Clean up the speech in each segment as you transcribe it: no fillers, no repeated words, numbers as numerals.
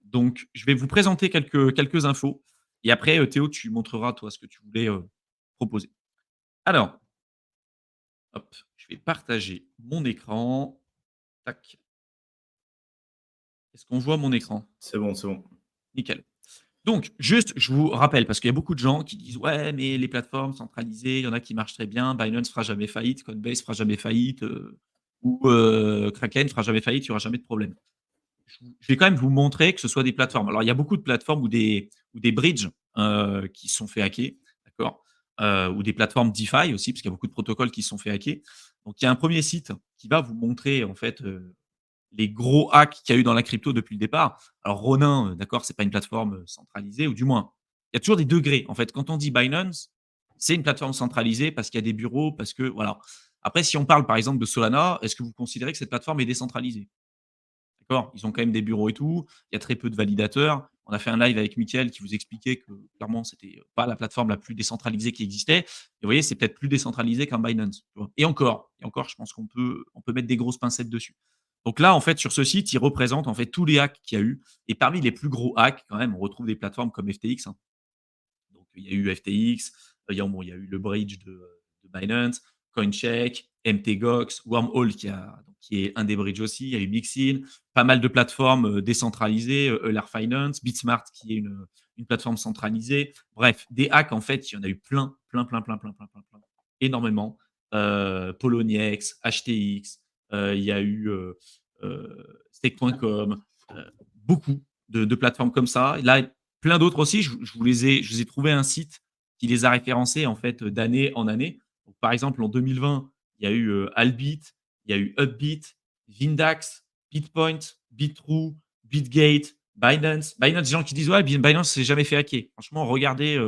Donc, je vais vous présenter quelques infos et après, Théo, tu montreras, toi, ce que tu voulais, proposer. Alors, hop, je vais partager mon écran. Tac. Est-ce qu'on voit mon écran? C'est bon, c'est bon. Nickel. Donc, juste, je vous rappelle, parce qu'il y a beaucoup de gens qui disent: «Ouais, mais les plateformes centralisées, il y en a qui marchent très bien. Binance fera jamais faillite, Coinbase fera jamais faillite, ou Kraken fera jamais faillite, il y aura jamais de problème». Je vais quand même vous montrer que ce soit des plateformes. Alors, il y a beaucoup de plateformes ou des bridges, qui se sont fait hacker, d'accord? Ou des plateformes DeFi aussi, parce qu'il y a beaucoup de protocoles qui se sont fait hacker. Donc, il y a un premier site qui va vous montrer, en fait, les gros hacks qu'il y a eu dans la crypto depuis le départ. Alors Ronin, d'accord, c'est pas une plateforme, centralisée ou du moins, il y a toujours des degrés. En fait, quand on dit Binance, c'est une plateforme centralisée parce qu'il y a des bureaux, parce que voilà. Après, si on parle par exemple de Solana, est-ce que vous considérez que cette plateforme est décentralisée? D'accord? Ils ont quand même des bureaux et tout, il y a très peu de validateurs. On a fait un live avec Mickaël qui vous expliquait que clairement, c'était, pas la plateforme la plus décentralisée qui existait. Et vous voyez, c'est peut-être plus décentralisé qu'un Binance, tu vois? Et encore, je pense qu'on peut mettre des grosses pincettes dessus. Donc là, en fait, sur ce site, ils représentent, en fait, tous les hacks qu'il y a eu et parmi les plus gros hacks, quand même, on retrouve des plateformes comme FTX, hein. Donc il y a eu FTX, il y a eu le bridge de Binance, Coincheck, MTGOX, Wormhole qui est un des bridges aussi, il y a eu Mixin, pas mal de plateformes, décentralisées, Euler Finance, Bitsmart qui est une plateforme centralisée. Bref, des hacks en fait, il y en a eu plein, plein, plein, plein, plein, plein, plein, plein, énormément. Poloniex, HTX, il y a eu, Stake.com, beaucoup de plateformes comme ça. Là, plein d'autres aussi, je vous ai trouvé un site qui les a référencés en fait, d'année en année. Donc par exemple, en 2020, il y a eu, Albit, il y a eu Upbit, Vindax, Bitpoint, Bitrue, Bitgate, Binance. Binance, des gens qui disent: «Ouais, Binance s'est jamais fait hacker». Franchement, regardez,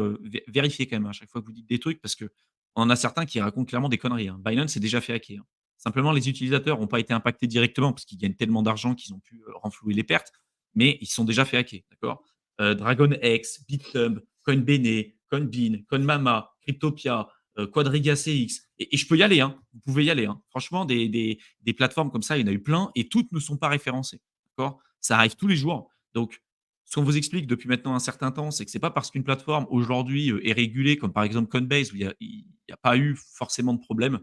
vérifiez quand même à chaque fois que vous dites des trucs parce qu'on en a certains qui racontent clairement des conneries, hein. Binance s'est déjà fait hacker, hein. Simplement, les utilisateurs n'ont pas été impactés directement parce qu'ils gagnent tellement d'argent qu'ils ont pu, renflouer les pertes, mais ils se sont déjà fait hacker, d'accord? DragonEx, Bitumb, Coinbene, Coinbean, CoinMama, Cryptopia, Quadriga CX et je peux y aller, hein. Vous pouvez y aller, hein. Franchement, des plateformes comme ça, il y en a eu plein et toutes ne sont pas référencées, d'accord? Ça arrive tous les jours. Donc, ce qu'on vous explique depuis maintenant un certain temps, c'est que c'est pas parce qu'une plateforme aujourd'hui, est régulée comme par exemple Coinbase où il y a pas eu forcément de problème,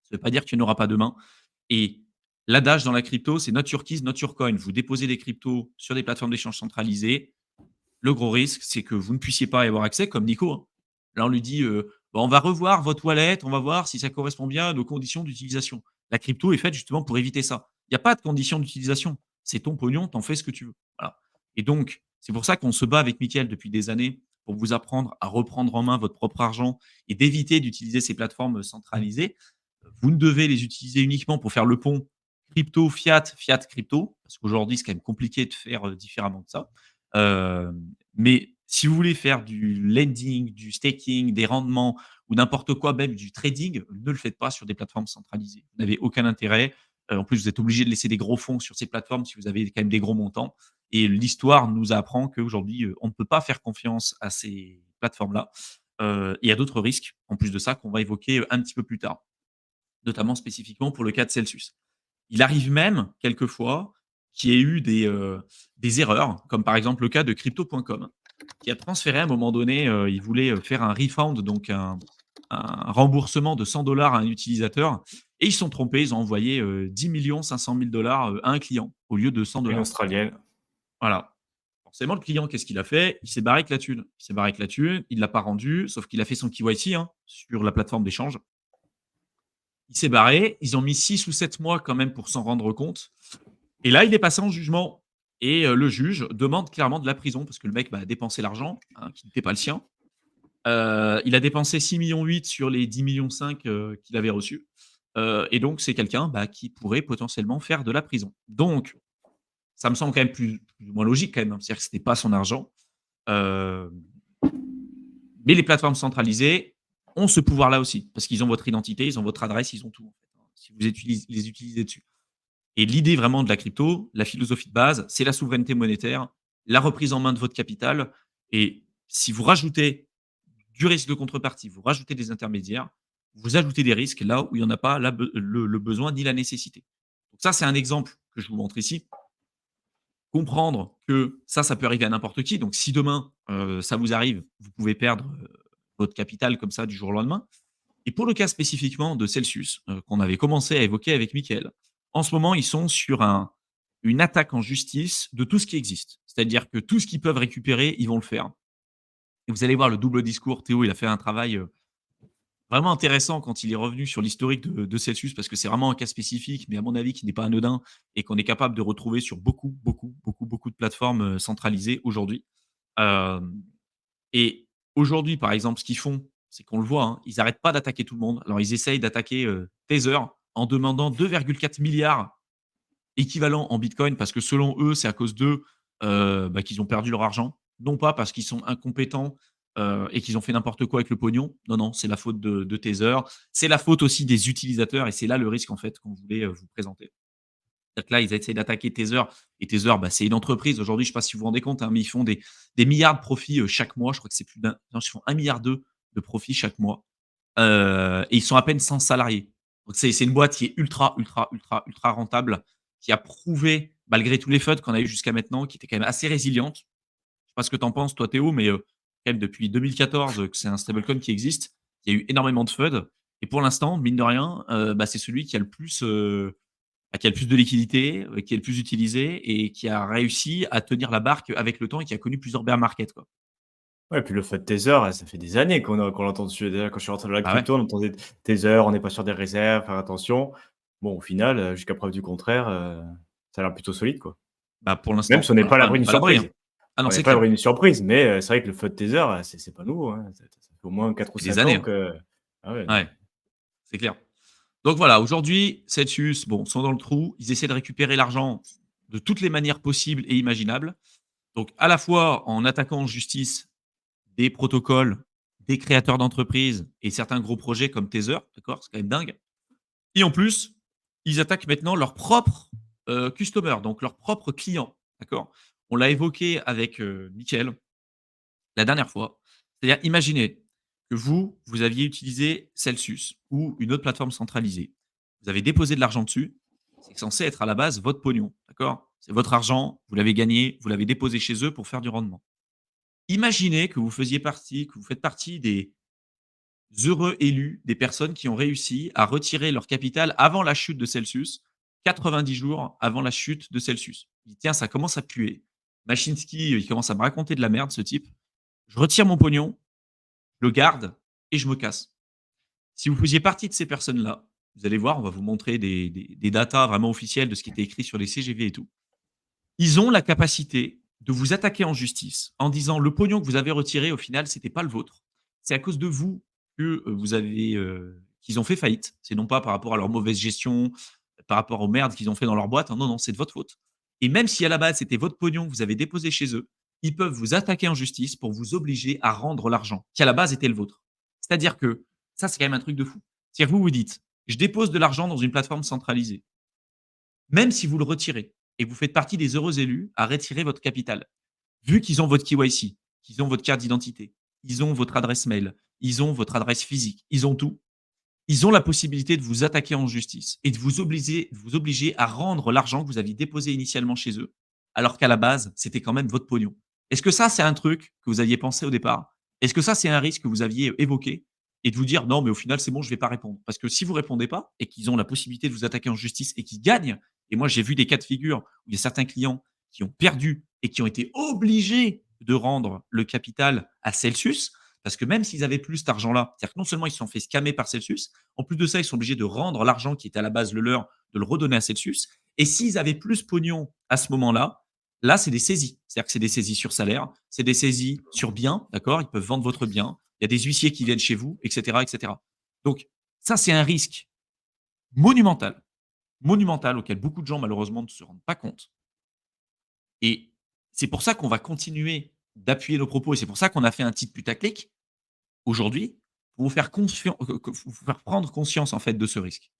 ça ne veut pas dire qu'il n'y en aura pas demain. Et l'adage dans la crypto, c'est not your keys, not your coin. Vous déposez des cryptos sur des plateformes d'échange centralisées. Le gros risque, c'est que vous ne puissiez pas y avoir accès, comme Nico, hein. Là, on lui dit bah, on va revoir votre wallet, on va voir si ça correspond bien à nos conditions d'utilisation. La crypto est faite justement pour éviter ça. Il n'y a pas de conditions d'utilisation. C'est ton pognon, t'en fais ce que tu veux. Voilà. Et donc, c'est pour ça qu'on se bat avec Mickaël depuis des années pour vous apprendre à reprendre en main votre propre argent et d'éviter d'utiliser ces plateformes centralisées. Vous ne devez les utiliser uniquement pour faire le pont crypto, fiat, fiat, crypto, parce qu'aujourd'hui, c'est quand même compliqué de faire différemment de ça. Mais si vous voulez faire du lending, du staking, des rendements ou n'importe quoi, même du trading, ne le faites pas sur des plateformes centralisées. Vous n'avez aucun intérêt. En plus, vous êtes obligé de laisser des gros fonds sur ces plateformes si vous avez quand même des gros montants. Et l'histoire nous apprend qu'aujourd'hui, on ne peut pas faire confiance à ces plateformes-là. Il y a d'autres risques, en plus de ça, qu'on va évoquer un petit peu plus tard, notamment spécifiquement pour le cas de Celsius. Il arrive même, quelquefois, qu'il y ait eu des erreurs, comme par exemple le cas de crypto.com, qui a transféré à un moment donné, il voulait, faire un refund, donc un remboursement de 100 $ à un utilisateur et ils se sont trompés, ils ont envoyé, 10 500 000 à un client au lieu de 100 Une $. australienne. Voilà. Forcément, le client, qu'est-ce qu'il a fait? Il s'est barré avec la thune. Il s'est barré avec la thune, il l'a pas rendue, sauf qu'il a fait son KYC, hein, sur la plateforme d'échange. Il s'est barré, ils ont mis 6 ou 7 mois quand même pour s'en rendre compte et là, il est passé en jugement et le juge demande clairement de la prison parce que le mec, bah, a dépensé l'argent, hein, qui n'était pas le sien. Il a dépensé 6,8 millions sur les 10,5 millions qu'il avait reçus, et donc c'est quelqu'un, bah, qui pourrait potentiellement faire de la prison. Donc ça me semble quand même plus ou moins logique quand même, hein. C'est-à-dire que c'était pas son argent, hem, mais les plateformes centralisées ont ce pouvoir-là aussi parce qu'ils ont votre identité, ils ont votre adresse, ils ont tout, en fait, hein, si vous les utilisez dessus. Et l'idée vraiment de la crypto, la philosophie de base, c'est la souveraineté monétaire, la reprise en main de votre capital et si vous rajoutez du risque de contrepartie, vous rajoutez des intermédiaires, vous ajoutez des risques là où il n'y en a pas le besoin ni la nécessité. Donc ça, c'est un exemple que je vous montre ici. comprendre que ça peut arriver à n'importe qui. Donc si demain, ça vous arrive, vous pouvez perdre, votre capital comme ça du jour au lendemain. Et pour le cas spécifiquement de Celsius, qu'on avait commencé à évoquer avec Mickaël, en ce moment, ils sont sur une attaque en justice de tout ce qui existe. C'est-à-dire que tout ce qu'ils peuvent récupérer, ils vont le faire. Et vous allez voir le double discours. Théo, il a fait un travail, vraiment intéressant quand il est revenu sur l'historique de Celsius parce que c'est vraiment un cas spécifique, mais à mon avis qui n'est pas anodin et qu'on est capable de retrouver sur beaucoup, beaucoup, beaucoup, beaucoup de plateformes, centralisées aujourd'hui. Hem Et aujourd'hui, par exemple, ce qu'ils font, c'est qu'on le voit, hein, ils n'arrêtent pas d'attaquer tout le monde. Alors ils essayent d'attaquer, Tether en demandant 2,4 milliards équivalent en bitcoin parce que selon eux, c'est à cause d'eux, bah, qu'ils ont perdu leur argent. Non pas parce qu'ils sont incompétents, et qu'ils ont fait n'importe quoi avec le pognon. Non, non, c'est la faute de Tether. C'est la faute aussi des utilisateurs et c'est là le risque en fait qu'on voulait, vous présenter. C'est-à-dire que là, ils essayent d'attaquer Tether et Tether, bah, c'est une entreprise. Aujourd'hui, je ne sais pas si vous vous rendez compte, hein, mais ils font des milliards de profits, chaque mois. Je crois que c'est plus d'un non, ils font 1,2 milliard de profits chaque mois, et ils sont à peine 100 salariés. Donc c'est une boîte qui est ultra, ultra, ultra, ultra rentable, qui a prouvé, malgré tous les FUD qu'on a eu jusqu'à maintenant, qui était quand même assez résiliente. Je ne sais pas ce que tu en penses toi Théo, mais, quand même depuis 2014, que c'est un stablecoin qui existe, il y a eu énormément de FUD et pour l'instant, mine de rien, bah, c'est celui qui a le plus, qui a le plus de liquidité, qui est le plus utilisé et qui a réussi à tenir la barque avec le temps et qui a connu plusieurs bear market, quoi. Ouais, puis le fait de Tether, ça fait des années qu'on l'entend dessus. Déjà, quand je suis rentré dans la Ah ouais? crypto, on entendait Tether, on n'est pas sûr des réserves, faire attention. Bon, au final, jusqu'à preuve du contraire, ça a l'air plutôt solide, quoi. Bah, pour Même si l'instant, on n'est pas à on l'abri n'est d'une pas à l'abri, hein. surprise. Ah non, On n'est c'est pas à clair. l'abri d'une surprise, mais c'est vrai que le feu de Tether, c'est pas nouveau, hein. Ça fait au moins 4 ou Ça fait des 5 années, ans hein. que ah ouais, Ouais, c'est clair. Donc voilà, aujourd'hui, Celsius, bon, sont dans le trou. Ils essaient de récupérer l'argent de toutes les manières possibles et imaginables. Donc à la fois en attaquant en justice des protocoles, des créateurs d'entreprises et certains gros projets comme Tether, d'accord? C'est quand même dingue. Et en plus, ils attaquent maintenant leurs propres, customers, donc leurs propres clients, d'accord? On l'a évoqué avec, Mickaël la dernière fois. C'est-à-dire, imaginez que vous aviez utilisé Celsius ou une autre plateforme centralisée. Vous avez déposé de l'argent dessus. C'est censé être à la base votre pognon, d'accord? C'est votre argent, vous l'avez gagné, vous l'avez déposé chez eux pour faire du rendement. Imaginez que vous faites partie des heureux élus, des personnes qui ont réussi à retirer leur capital avant la chute de Celsius, 90 jours avant la chute de Celsius. Il dit: «Tiens, ça commence à puer. Mashinsky, il commence à me raconter de la merde, ce type. Je retire mon pognon, je le garde et je me casse». Si vous faisiez partie de ces personnes-là, vous allez voir, on va vous montrer des datas vraiment officielles de ce qui était écrit sur les CGV et tout. Ils ont la capacité de vous attaquer en justice en disant: «Le pognon que vous avez retiré, au final, c'était pas le vôtre. C'est à cause de vous que, vous avez, qu'ils ont fait faillite. C'est non pas par rapport à leur mauvaise gestion, par rapport aux merdes qu'ils ont fait dans leur boîte. Non, non, c'est de votre faute et même si à la base, c'était votre pognon que vous avez déposé chez eux, ils peuvent vous attaquer en justice pour vous obliger à rendre l'argent qui, à la base, était le vôtre». C'est-à-dire que ça, c'est quand même un truc de fou. C'est-à-dire que vous vous dites: «Je dépose de l'argent dans une plateforme centralisée». Même si vous le retirez et vous faites partie des heureux élus à retirer votre capital. Vu qu'ils ont votre KYC, qu'ils ont votre carte d'identité, ils ont votre adresse mail, ils ont votre adresse physique, ils ont tout. Ils ont la possibilité de vous attaquer en justice et de vous obliger à rendre l'argent que vous aviez déposé initialement chez eux, alors qu'à la base, c'était quand même votre pognon. Est-ce que ça, c'est un truc que vous aviez pensé au départ? Est-ce que ça, c'est un risque que vous aviez évoqué et de vous dire: «Non, mais au final, c'est bon, je ne vais pas répondre»? Parce que si vous répondez pas et qu'ils ont la possibilité de vous attaquer en justice et qu'ils gagnent et moi, j'ai vu des cas de figure où il y a certains clients qui ont perdu et qui ont été obligés de rendre le capital à Celsius, parce que même s'ils avaient plus cet argent-là, c'est-à-dire que non seulement ils se sont fait scammer par Celsius, en plus de ça, ils sont obligés de rendre l'argent qui était à la base le leur, de le redonner à Celsius. Et s'ils avaient plus pognon à ce moment-là, là, c'est des saisies. C'est-à-dire que c'est des saisies sur salaire, c'est des saisies sur biens, d'accord? Ils peuvent vendre votre bien. Il y a des huissiers qui viennent chez vous, etc., etc. Donc, ça, c'est un risque monumental, monumental auquel beaucoup de gens, malheureusement, ne se rendent pas compte. Et c'est pour ça qu'on va continuer d'appuyer nos propos et c'est pour ça qu'on a fait un titre putaclic aujourd'hui pour vous faire vous faire prendre conscience, en fait, de ce risque.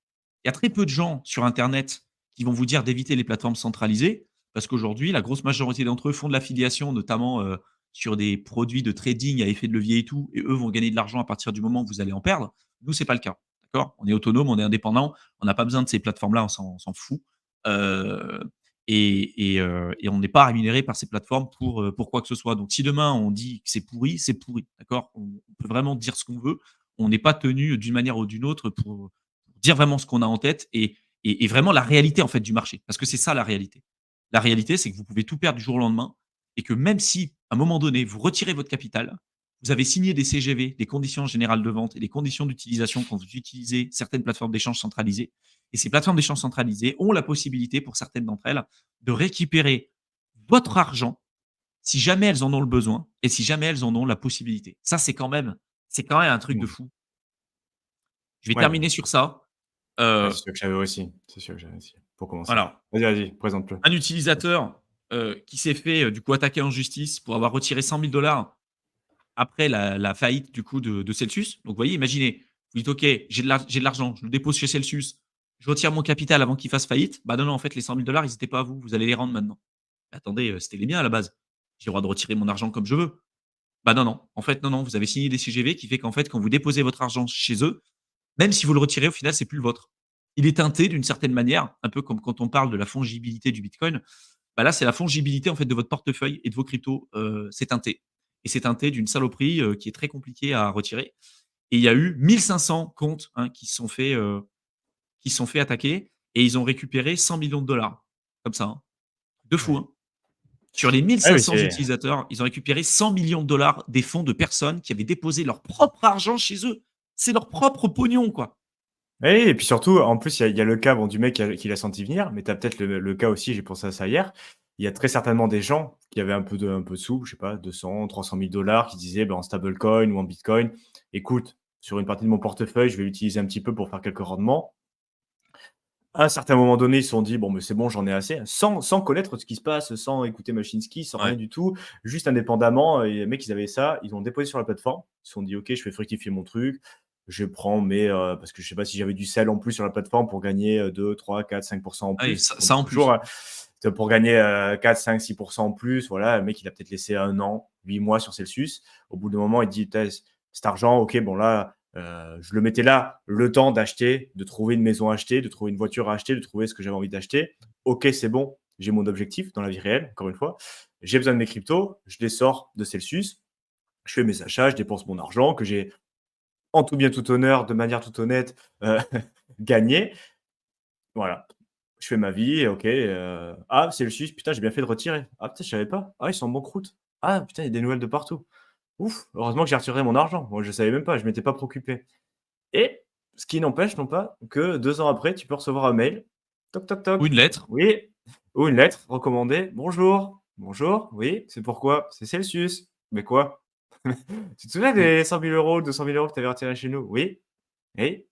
Il y a très peu de gens sur internet qui vont vous dire d'éviter les plateformes centralisées parce qu'aujourd'hui, la grosse majorité d'entre eux font de l'affiliation, notamment, sur des produits de trading à effet de levier et tout et eux vont gagner de l'argent à partir du moment où vous allez en perdre. Nous, c'est pas le cas, d'accord? On est autonome, on est indépendant, on n'a pas besoin de ces plateformes-là, on s'en fout. Heu et on n'est pas rémunéré par ces plateformes pour quoi que ce soit. Donc si demain on dit que c'est pourri, d'accord? On peut vraiment dire ce qu'on veut. On n'est pas tenu d'une manière ou d'une autre pour dire vraiment ce qu'on a en tête et vraiment la réalité, en fait, du marché. Parce que c'est ça la réalité. La réalité, c'est que vous pouvez tout perdre du jour au lendemain et que même si, à un moment donné, vous retirez votre capital, vous avez signé des CGV, des conditions générales de vente et des conditions d'utilisation quand vous utilisez certaines plateformes d'échange centralisées. Et ces plateformes d'échange centralisées ont la possibilité, pour certaines d'entre elles, de récupérer votre argent si jamais elles en ont le besoin et si jamais elles en ont la possibilité. Ça, c'est quand même un truc de Mmh. fou. Je vais Ouais, terminer sur ça. ouais, Heu, c'est sûr que j'avais aussi. C'est sûr que j'avais aussi, pour commencer. voilà, Vas-y, vas-y, présente-le. un utilisateur, qui s'est fait, du coup attaquer en justice pour avoir retiré 100 000 après la faillite du coup de Celsius. Donc vous voyez, imaginez, vous dites: «OK, j'ai de l'argent, je le dépose chez Celsius, je retire mon capital avant qu'il fasse faillite». Bah non, non, en fait, les 100 000 ils étaient pas à vous, vous allez les rendre maintenant. Attendez, c'était les miens à la base. J'ai le droit de retirer mon argent comme je veux. Bah non, non. En fait, non, non, vous avez signé des CGV qui fait qu'en fait, quand vous déposez votre argent chez eux, même si vous le retirez, au final, c'est plus le vôtre. Il est teinté d'une certaine manière, un peu comme quand on parle de la fongibilité du bitcoin. Bah là, c'est la fongibilité en fait de votre portefeuille et de vos cryptos, c'est teinté et c'est teinté d'une saloperie, qui est très compliquée à retirer et il y a eu 1 500 comptes, hein, qui se sont fait attaquer et ils ont récupéré 100 millions de dollars comme ça, hein. De fou, Ouais. hein. Sur les Ouais, mais 1 500 c'est utilisateurs, ils ont récupéré 100 millions de dollars des fonds de personnes qui avaient déposé leur propre argent chez eux. C'est leur propre pognon, quoi. oui et puis surtout, en plus, il y a le cas, bon, du mec qui l'a senti venir, mais tu as peut-être le cas aussi, j'ai pensé à ça hier. Il y a très certainement des gens qui avaient un peu de sous, je sais pas, 200 000 $, 300 000 qui disaient, bah, en stablecoin ou en bitcoin: «Écoute, sur une partie de mon portefeuille, je vais l'utiliser un petit peu pour faire quelques rendements». À un certain moment donné, ils se sont dit: «Bon, mais c'est bon, j'en ai assez», sans connaître ce qui se passe, sans écouter Machinski, sans rien Ouais. du tout, juste indépendamment, et les mecs, ils avaient ça, ils ont déposé sur la plateforme. Ils se sont dit: «OK, je fais fructifier mon truc, je prends mes, parce que je sais pas si j'avais du sel en plus sur la plateforme pour gagner, 2-3-4-5 % en Ah et plus». ça On dit ça en toujours, plus. hein, c'est pour gagner, 4-5-6 % en plus. Voilà, le mec, il a peut-être laissé 1 an, 8 mois sur Celsius. Au bout d'un moment, il dit: «Putain, cet argent, OK, bon là, je le mettais là, le temps d'acheter, de trouver une maison à acheter, de trouver une voiture à acheter, de trouver ce que j'avais envie d'acheter. OK, c'est bon, j'ai mon objectif dans la vie réelle, encore une fois. J'ai besoin de mes cryptos, je les sors de Celsius, je fais mes achats, je dépense mon argent que j'ai en tout bien tout honneur, de manière toute honnête, gagné. Voilà, je fais ma vie, OK, ah, Celsius, putain, j'ai bien fait de retirer. Ah putain, je savais pas. Ah, ils sont en banqueroute. Ah putain, il y a des nouvelles de partout. Ouf, heureusement que j'ai retiré mon argent. Moi, je savais même pas, je m'étais pas préoccupé». Et ce qui n'empêche non pas que 2 ans après, tu peux recevoir un mail, toc toc Ou une toc, lettre. oui, ou une lettre recommandée: «Bonjour, bonjour, oui, c'est pourquoi? C'est Celsius». «Mais quoi? Tu te souviens Mmh. des 100 000 €, 200 000 € que tu avais retirés chez nous?» «Oui». «Oui».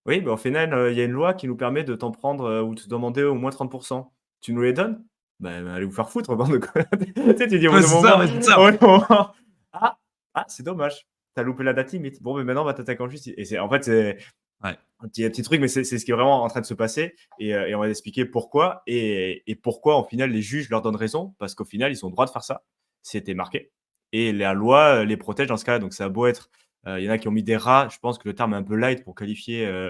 «Oui, bah, au final, il y a une loi qui nous permet de t'en prendre, ou de te demander au moins 30 %. Tu nous les donnes?» «Ben, allez vous faire foutre, bande de connards». Tu sais, tu dis au bout Ouais, d'un c'est ça, moment ouais, c'est au ça. bout d'un moment: «Ah, ah, c'est dommage, tu as loupé la date limite. Bon, mais maintenant on va t'attaquer en justice». Et c'est en fait, c'est Ouais. un petit truc, mais c'est ce qui est vraiment en train de se passer, et on va expliquer pourquoi, et pourquoi, au final, les juges leur donnent raison, parce qu'au final, ils ont le droit de faire ça. C'était marqué et la loi, les protège dans ce cas-là. Donc ça a beau être, il y en a qui ont mis des rats, je pense que le terme est un peu light pour qualifier,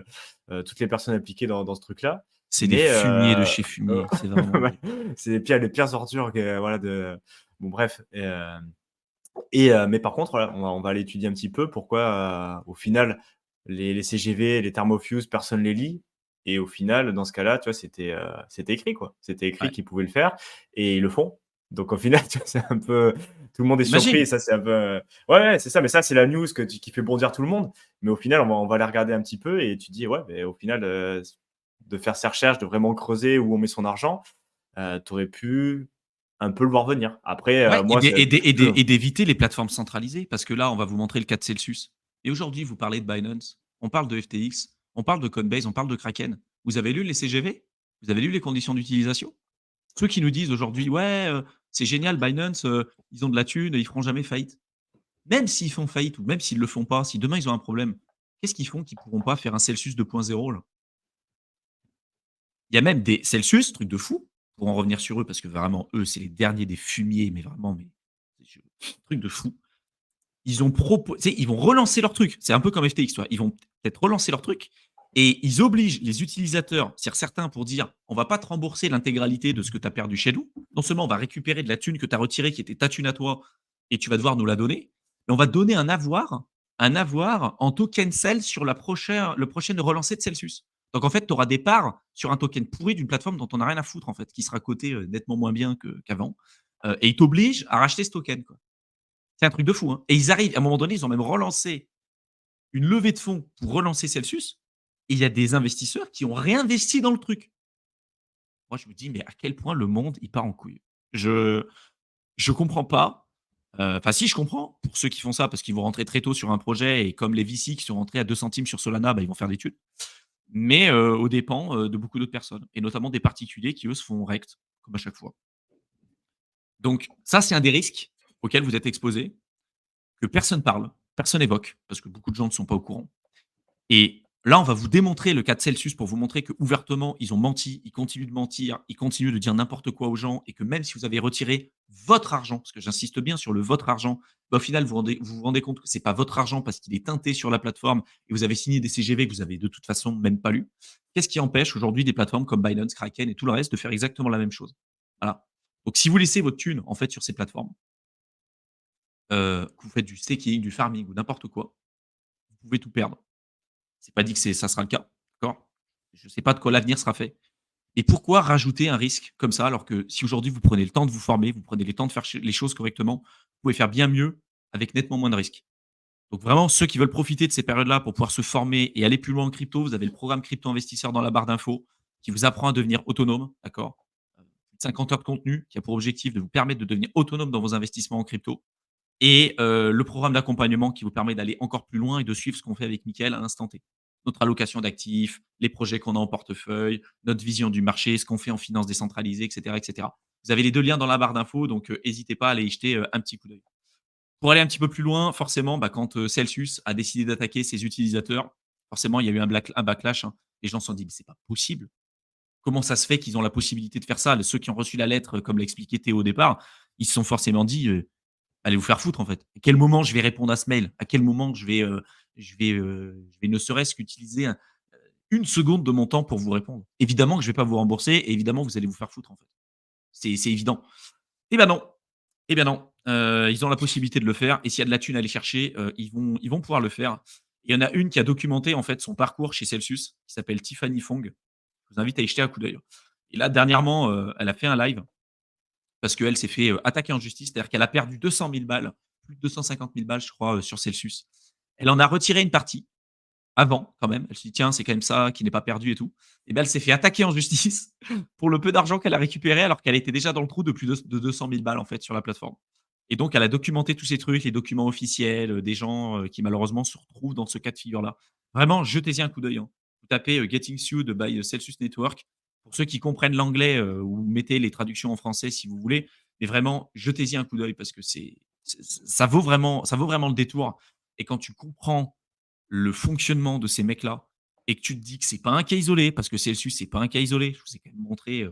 toutes les personnes impliquées dans ce truc-là, C'est des mais fumiers de chez fumiers, c'est vraiment ouais, horrible. c'est les pires ordures que voilà de bon bref, mais par contre, voilà, on va aller étudier un petit peu pourquoi, au final, les CGV, les Thermofuse, personne les lit, et au final, dans ce cas-là, tu vois, c'était écrit, quoi. C'était écrit Ouais. qu'ils pouvaient le faire et ils le font. Donc au final, tu vois, c'est un peu tout le monde est C'est surpris, et magique. ça, c'est un peu, ouais, ouais, c'est ça, mais ça, c'est la news qui fait bondir tout le monde. Mais au final, on va aller regarder un petit peu et tu te dis: «Ouais, beh, au final, de faire ces recherches, de vraiment creuser où on met son argent, tu aurais pu un peu le voir venir». Après, Ouais et moi, d'é c'est et d'é et que d'é et d'éviter les plateformes centralisées parce que là, on va vous montrer le cas de Celsius et aujourd'hui, vous parlez de Binance, on parle de FTX, on parle de Coinbase, on parle de Kraken. Vous avez lu les CGV? Vous avez lu les conditions d'utilisation? Ceux qui nous disent aujourd'hui: «Ouais, c'est génial Binance, ils ont de la thune, ils feront jamais faillite». Même s'ils font faillite ou même s'ils le font pas, si demain ils ont un problème, qu'est-ce qu'ils font qu'ils pourront pas faire un Celsius 2.0 là? Il y a même des Celsius, truc de fou, pour en revenir sur eux parce que vraiment eux, c'est les derniers des fumiers, mais vraiment, mais je truc de fou. Ils ont propo tu sais, ils vont relancer leur truc. C'est un peu comme FTX, tu vois? Ils vont peut-être relancer leur truc Et ils obligent les utilisateurs, c'est-à-dire certains pour dire: «On va pas te rembourser l'intégralité de ce que tu as perdu chez nous. Non seulement on va récupérer de la thune que tu as retirée qui était ta thune à toi et tu vas devoir nous la donner, mais on va te donner un avoir en token sell sur le prochaine relancée de Celsius». Donc en fait, tu auras des parts sur un token pourri d'une plateforme dont on a rien à foutre en fait, qui sera coté, nettement moins bien qu'avant, et ils t'obligent à racheter ce token, quoi. C'est un truc de fou, hein, et ils arrivent à un moment donné, ils ont même relancé une levée de fonds pour relancer Celsius et il y a des investisseurs qui ont réinvesti dans le truc. Moi, je me dis: «Mais à quel point le monde, il part en couille». Je je comprends pas, enfin si, je comprends pour ceux qui font ça parce qu'ils vont rentrer très tôt sur un projet et comme les VC qui sont rentrés à 2 centimes sur Solana, bah, ils vont faire des thunes. Mais, aux dépens, de beaucoup d'autres personnes et notamment des particuliers qui, eux, se font rect, comme à chaque fois. Donc ça, c'est un des risques auxquels vous êtes exposés, que personne parle, personne évoque, parce que beaucoup de gens ne sont pas au courant. Et là, on va vous démontrer le cas de Celsius pour vous montrer qu'ouvertement, ils ont menti, ils continuent de mentir, ils continuent de dire n'importe quoi aux gens et que même si vous avez retiré votre argent, parce que j'insiste bien sur le votre argent, bah, au final, vous rendez compte que c'est pas votre argent parce qu'il est teinté sur la plateforme et vous avez signé des CGV que vous avez de toute façon même pas lu. Qu'est-ce qui empêche aujourd'hui des plateformes comme Binance, Kraken et tout le reste de faire exactement la même chose? Voilà. Donc si vous laissez votre thune, en fait, sur ces plateformes, que vous faites du staking, du farming ou n'importe quoi, vous pouvez tout perdre. C'est pas dit que ça sera le cas, d'accord? Je ne sais pas de quoi l'avenir sera fait. Et pourquoi rajouter un risque comme ça, alors que si aujourd'hui vous prenez le temps de vous former, vous prenez le temps de faire les choses correctement, vous pouvez faire bien mieux avec nettement moins de risques. Donc vraiment, ceux qui veulent profiter de ces périodes-là pour pouvoir se former et aller plus loin en crypto, vous avez le programme Crypto Investisseur dans la barre d'infos qui vous apprend à devenir autonome, d'accord? 50 heures de contenu qui a pour objectif de vous permettre de devenir autonome dans vos investissements en crypto et le programme d'accompagnement qui vous permet d'aller encore plus loin et de suivre ce qu'on fait avec Mickaël à l'instant T. Notre allocation d'actifs, les projets qu'on a en portefeuille, notre vision du marché, ce qu'on fait en finance décentralisée, et cetera, et cetera. Vous avez les 2 liens dans la barre d'infos, donc hésitez pas à aller y jeter, un petit coup d'œil. Pour aller un petit peu plus loin, forcément, bah, quand, Celsius a décidé d'attaquer ses utilisateurs, forcément, il y a eu un backlash, hein. Les gens se sont dit: «Mais c'est pas possible. Comment ça se fait qu'ils ont la possibilité de faire ça?» Ceux qui ont reçu la lettre, comme l'a expliqué Théo au départ, ils se sont forcément dit, allez vous faire foutre, en fait. À quel moment je vais répondre à ce mail? À quel moment je vais ne serait-ce qu'utiliser 1 seconde de mon temps pour vous répondre? Évidemment que je vais pas vous rembourser et évidemment vous allez vous faire foutre, en fait. C'est évident. Eh ben non, eh bien non, ils ont la possibilité de le faire et s'il y a de la thune à aller chercher, ils vont pouvoir le faire. Il y en a une qui a documenté, en fait, son parcours chez Celsius, qui s'appelle Tiffany Fong. Je vous invite à y jeter un coup d'œil et là, dernièrement, elle a fait un live parce qu'elle s'est fait, attaquer en justice. C'est-à-dire qu'elle a perdu 200 000 balles, plus de 250 000 balles, je crois, sur Celsius. Elle en a retiré une partie, avant quand même. Elle s'est dit: «Tiens, c'est quand même ça qui n'est pas perdu et tout». Et ben, elle s'est fait attaquer en justice pour le peu d'argent qu'elle a récupéré alors qu'elle était déjà dans le trou de plus de 200 000 balles, en fait, sur la plateforme. Et donc elle a documenté tous ces trucs, les documents officiels, des gens, qui malheureusement se retrouvent dans ce cas de figure-là. Vraiment, jetez-y un coup d'œil, hein. Vous tapez, «Getting sued by Celsius Network». Pour ceux qui comprennent l'anglais, ou mettez les traductions en français si vous voulez, mais vraiment jetez-y un coup d'œil parce que ça vaut vraiment le détour et quand tu comprends le fonctionnement de ces mecs-là et que tu te dis que c'est pas un cas isolé, parce que Celsius, c'est pas un cas isolé. Je vous ai quand même montré,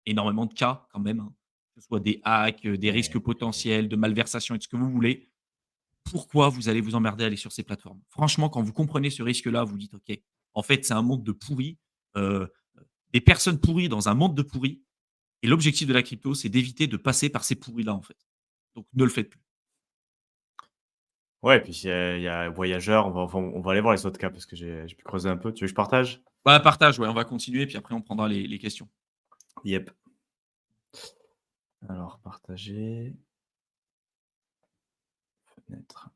énormément de cas quand même, hein, que ce soit des hacks, des risques Ouais. potentiels, de malversation et tout ce que vous voulez. Pourquoi vous allez vous emmerder à aller sur ces plateformes? Franchement, quand vous comprenez ce risque-là, vous dites: «OK, en fait, c'est un monde de pourris, heu, des personnes pourries dans un monde de pourris et l'objectif de la crypto, c'est d'éviter de passer par ces pourris-là, en fait. Donc ne le faites plus». Ouais, et puis il y a Voyageur, on va aller voir les autres cas parce que j'ai pu creuser un peu. Tu veux que je partage? Bah, partage, ouais, on va continuer puis après on prendra les questions. Yep. Alors partager, fenêtre.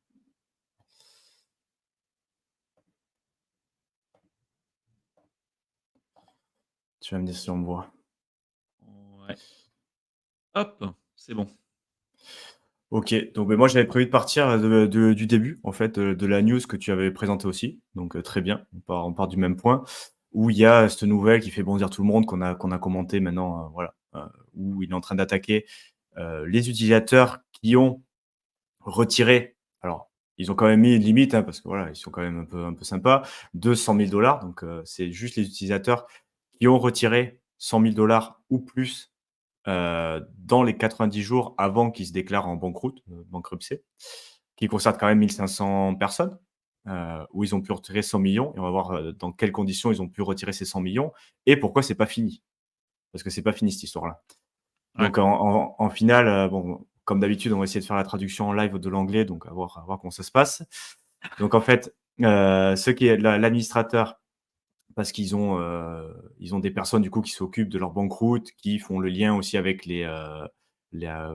Tu vas me dire si on me voit. Ouais. Hop, c'est bon. OK, donc moi j'avais prévu de partir du début en fait, de la news que tu avais présentée aussi, donc très bien, on part du même point, où il y a cette nouvelle qui fait bondir tout le monde qu'on a commenté maintenant, voilà, où il est en train d'attaquer, les utilisateurs qui ont retiré, alors ils ont quand même mis une limite, hein, parce que voilà, ils sont quand même un peu sympas, 200 000 donc c'est juste les utilisateurs qui ont retiré 100 000 ou plus dans les 90 jours avant qu'ils se déclarent en banqueroute, bankruptcy, qui concerne quand même 1 500 personnes. où ils ont pu retirer 100 millions et on va voir dans quelles conditions ils ont pu retirer ces 100 millions et pourquoi c'est pas fini. Parce que c'est pas fini cette histoire-là. Ouais. Donc en finale, bon, comme d'habitude, on va essayer de faire la traduction en live de l'anglais, donc à voir comment ça se passe. Donc en fait, ce qui est l'administrateur, parce ils ont des personnes du coup qui s'occupent de leur banqueroute, qui font le lien aussi avec les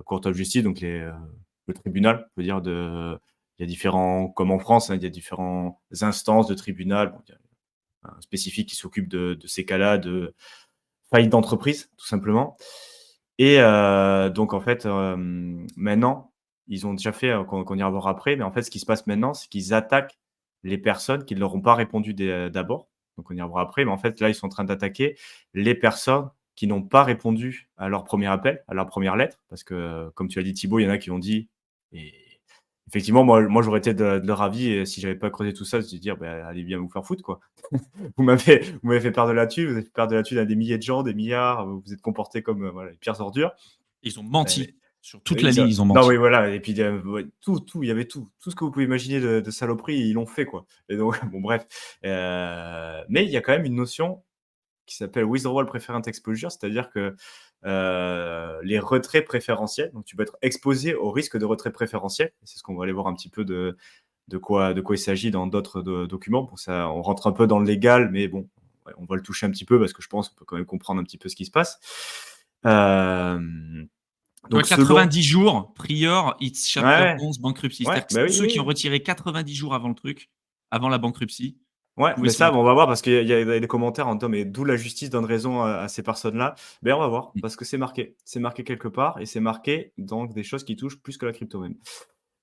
cours de justice, donc le tribunal, on peut dire il y a différents, comme en France, hein, il y a différentes instances de tribunal. Bon, il y a un spécifique qui s'occupe de ces cas-là, de faillite d'entreprise, tout simplement. Et donc en fait, maintenant, ils ont déjà fait, qu'on ira voir après, mais en fait, ce qui se passe maintenant, c'est qu'ils attaquent les personnes qui ne leur ont pas répondu d'abord. Donc on ira voir après, mais en fait, là, ils sont en train d'attaquer les personnes qui n'ont pas répondu à leur premier appel, à leur première lettre. Parce que, comme tu as dit Thibaut, il y en a qui ont dit et effectivement, moi j'aurais été de leur avis et si j'avais pas creusé tout ça, je me dire: «Bah, allez bien vous faire foutre, quoi». Vous m'avez fait perdre de la thune, vous avez fait perdre de la thune à des milliers de gens, des milliards, vous vous êtes comportés comme, voilà, les pires ordures. Ils ont Mais menti. Sur toute la ils ligne, a ils ont non, menti. oui, voilà et puis ouais, tout, il y avait tout. Tout ce que vous pouvez imaginer de saloperies, ils l'ont fait, quoi et donc bon bref, mais il y a quand même une notion qui s'appelle withdrawal preference exposure, c'est-à-dire que, les retraits préférentiels, donc tu peux être exposé au risque de retrait préférentiel. C'est ce qu'on va aller voir un petit peu de quoi il s'agit dans d'autres documents. Pour ça, on rentre un peu dans le légal, mais bon, ouais, on va le toucher un petit peu parce que je pense qu'on peut quand même comprendre un petit peu ce qui se passe. Tu vois, Donc selon 90 jours, Prior, It's ouais, Chapter ouais, 11, Bankruptcy. ouais, C'est-à-dire que bah, oui, tous ceux oui, qui ont oui. retiré 90 jours avant le truc, avant la bankruptcy, Ouais, pouvaient mais s'en ça, on mettre. va voir parce qu'il y a des commentaires en disant: «Mais d'où la justice donne raison à ces personnes-là?» Ben, on va voir Mmh. parce que c'est marqué. C'est marqué quelque part et c'est marqué dans des choses qui touchent plus que la crypto même.